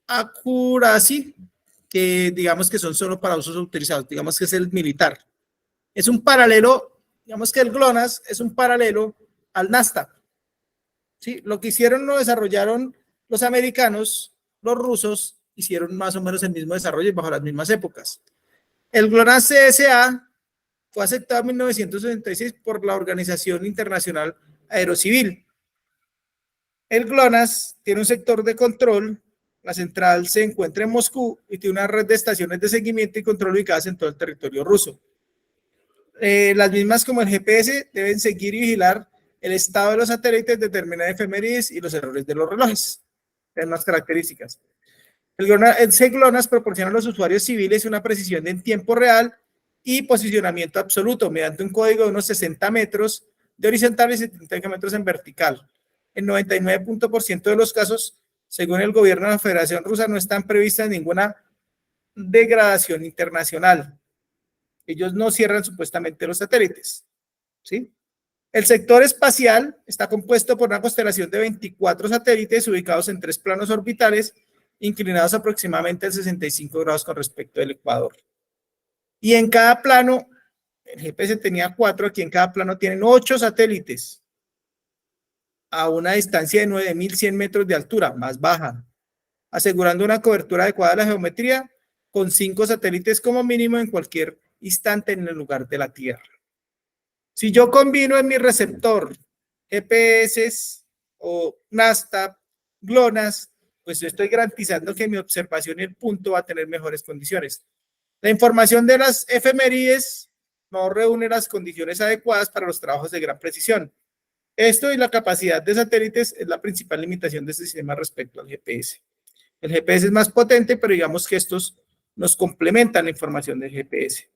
Accuracy, que digamos que son solo para usos autorizados, digamos que es el militar. Es un paralelo, digamos que el GLONASS es un paralelo al NASTA. ¿Sí? Lo que hicieron lo desarrollaron los americanos, los rusos hicieron más o menos el mismo desarrollo bajo las mismas épocas. El GLONASS CSA fue aceptado en 1966 por la Organización Internacional Aerocivil. El GLONASS tiene un sector de control. La central se encuentra en Moscú y tiene una red de estaciones de seguimiento y control ubicadas en todo el territorio ruso. Las mismas, como el GPS, deben seguir y vigilar el estado de los satélites, determinar efemérides y los errores de los relojes. Tienen más características. El GLONASS proporciona a los usuarios civiles una precisión en tiempo real y posicionamiento absoluto mediante un código de unos 60 metros de horizontal y 70 metros en vertical. En 99% de los casos, según el gobierno de la Federación Rusa, no están previstas ninguna degradación internacional. Ellos no cierran supuestamente los satélites, ¿sí? El sector espacial está compuesto por una constelación de 24 satélites ubicados en 3 planos orbitales, inclinados aproximadamente al 65 grados con respecto al ecuador. Y en cada plano, el GPS tenía 4, aquí en cada plano tienen 8 satélites a una distancia de 9.100 metros de altura, más baja, asegurando una cobertura adecuada de la geometría con 5 satélites como mínimo en cualquier instante en el lugar de la Tierra. Si yo combino en mi receptor GPS o NASTA, GLONASS, pues yo estoy garantizando que mi observación y el punto va a tener mejores condiciones. La información de las efemérides no reúne las condiciones adecuadas para los trabajos de gran precisión. Esto y la capacidad de satélites es la principal limitación de este sistema respecto al GPS. El GPS es más potente, pero digamos que estos nos complementan la información del GPS.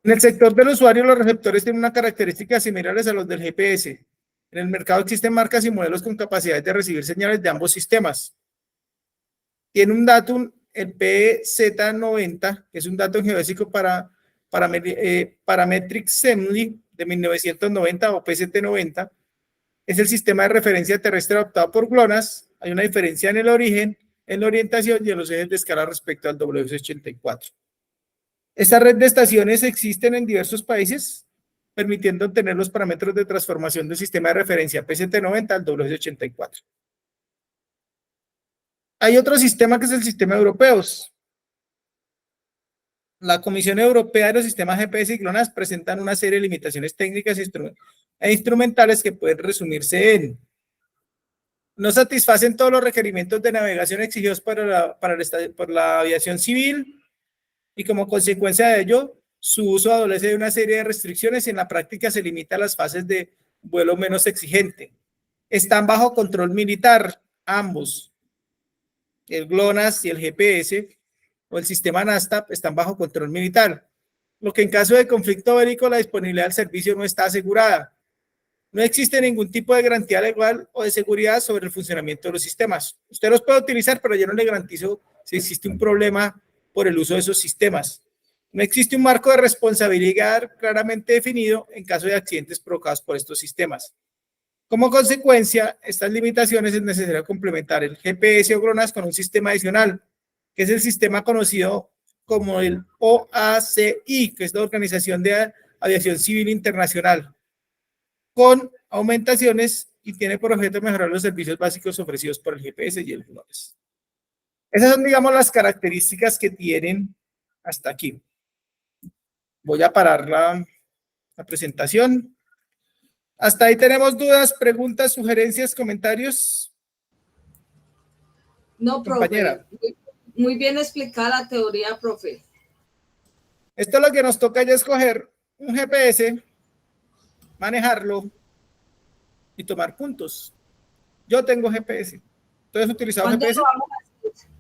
En el sector del usuario, los receptores tienen una característica similares a los del GPS. En el mercado existen marcas y modelos con capacidades de recibir señales de ambos sistemas. Tiene un datum, el PZ90, que es un datum geodésico Parametric Assembly de 1990 o PZT90. Es el sistema de referencia terrestre adoptado por GLONASS. Hay una diferencia en el origen, en la orientación y en los ejes de escala respecto al WS84. Esta red de estaciones existen en diversos países, permitiendo obtener los parámetros de transformación del sistema de referencia PZT90 al WS84. Hay otro sistema que es el sistema europeo. La Comisión Europea de los Sistemas GPS y GLONASS presentan una serie de limitaciones técnicas e instrumentales que pueden resumirse en: no satisfacen todos los requerimientos de navegación exigidos por la aviación civil, y como consecuencia de ello, Su uso adolece de una serie de restricciones y en la práctica se limita a las fases de vuelo menos exigente. Están bajo control militar, ambos. El GLONASS y el GPS o el sistema NASTAP están bajo control militar, lo que en caso de conflicto bélico la disponibilidad del servicio no está asegurada. No existe ningún tipo de garantía legal o de seguridad sobre el funcionamiento de los sistemas. Usted los puede utilizar, pero yo no le garantizo si existe un problema por el uso de esos sistemas. No existe un marco de responsabilidad claramente definido en caso de accidentes provocados por estos sistemas. Como consecuencia, estas limitaciones es necesario complementar el GPS o GLONASS con un sistema adicional, que es el sistema conocido como el OACI, que es la Organización de Aviación Civil Internacional, con aumentaciones y tiene por objeto mejorar los servicios básicos ofrecidos por el GPS y el GLONASS. Esas son, digamos, las características que tienen hasta aquí. Voy a parar la presentación. Hasta ahí tenemos dudas, preguntas, sugerencias, comentarios. No, Compañera. profe. Muy bien explicada la teoría, profe. Esto es lo que nos toca ya escoger un GPS, manejarlo y tomar puntos. Yo tengo GPS. ¿Tú has utilizado GPS? Vamos a hacer?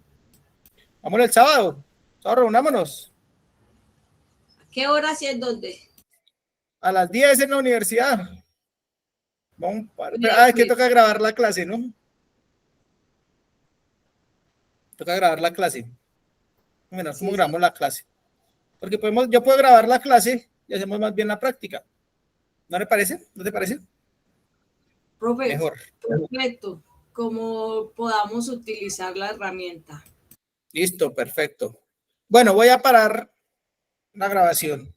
Vamos el sábado. Sábado reunámonos. ¿A qué horas y en dónde? A las 10 en la universidad. Vamos para... es que toca grabar la clase, ¿no? Toca grabar la clase. Bueno, ¿cómo grabamos la clase? Porque yo puedo grabar la clase y hacemos más bien la práctica. ¿No le parece? ¿No te parece? Profe, mejor. Perfecto. Como podamos utilizar la herramienta. Listo, perfecto. Bueno, voy a parar la grabación.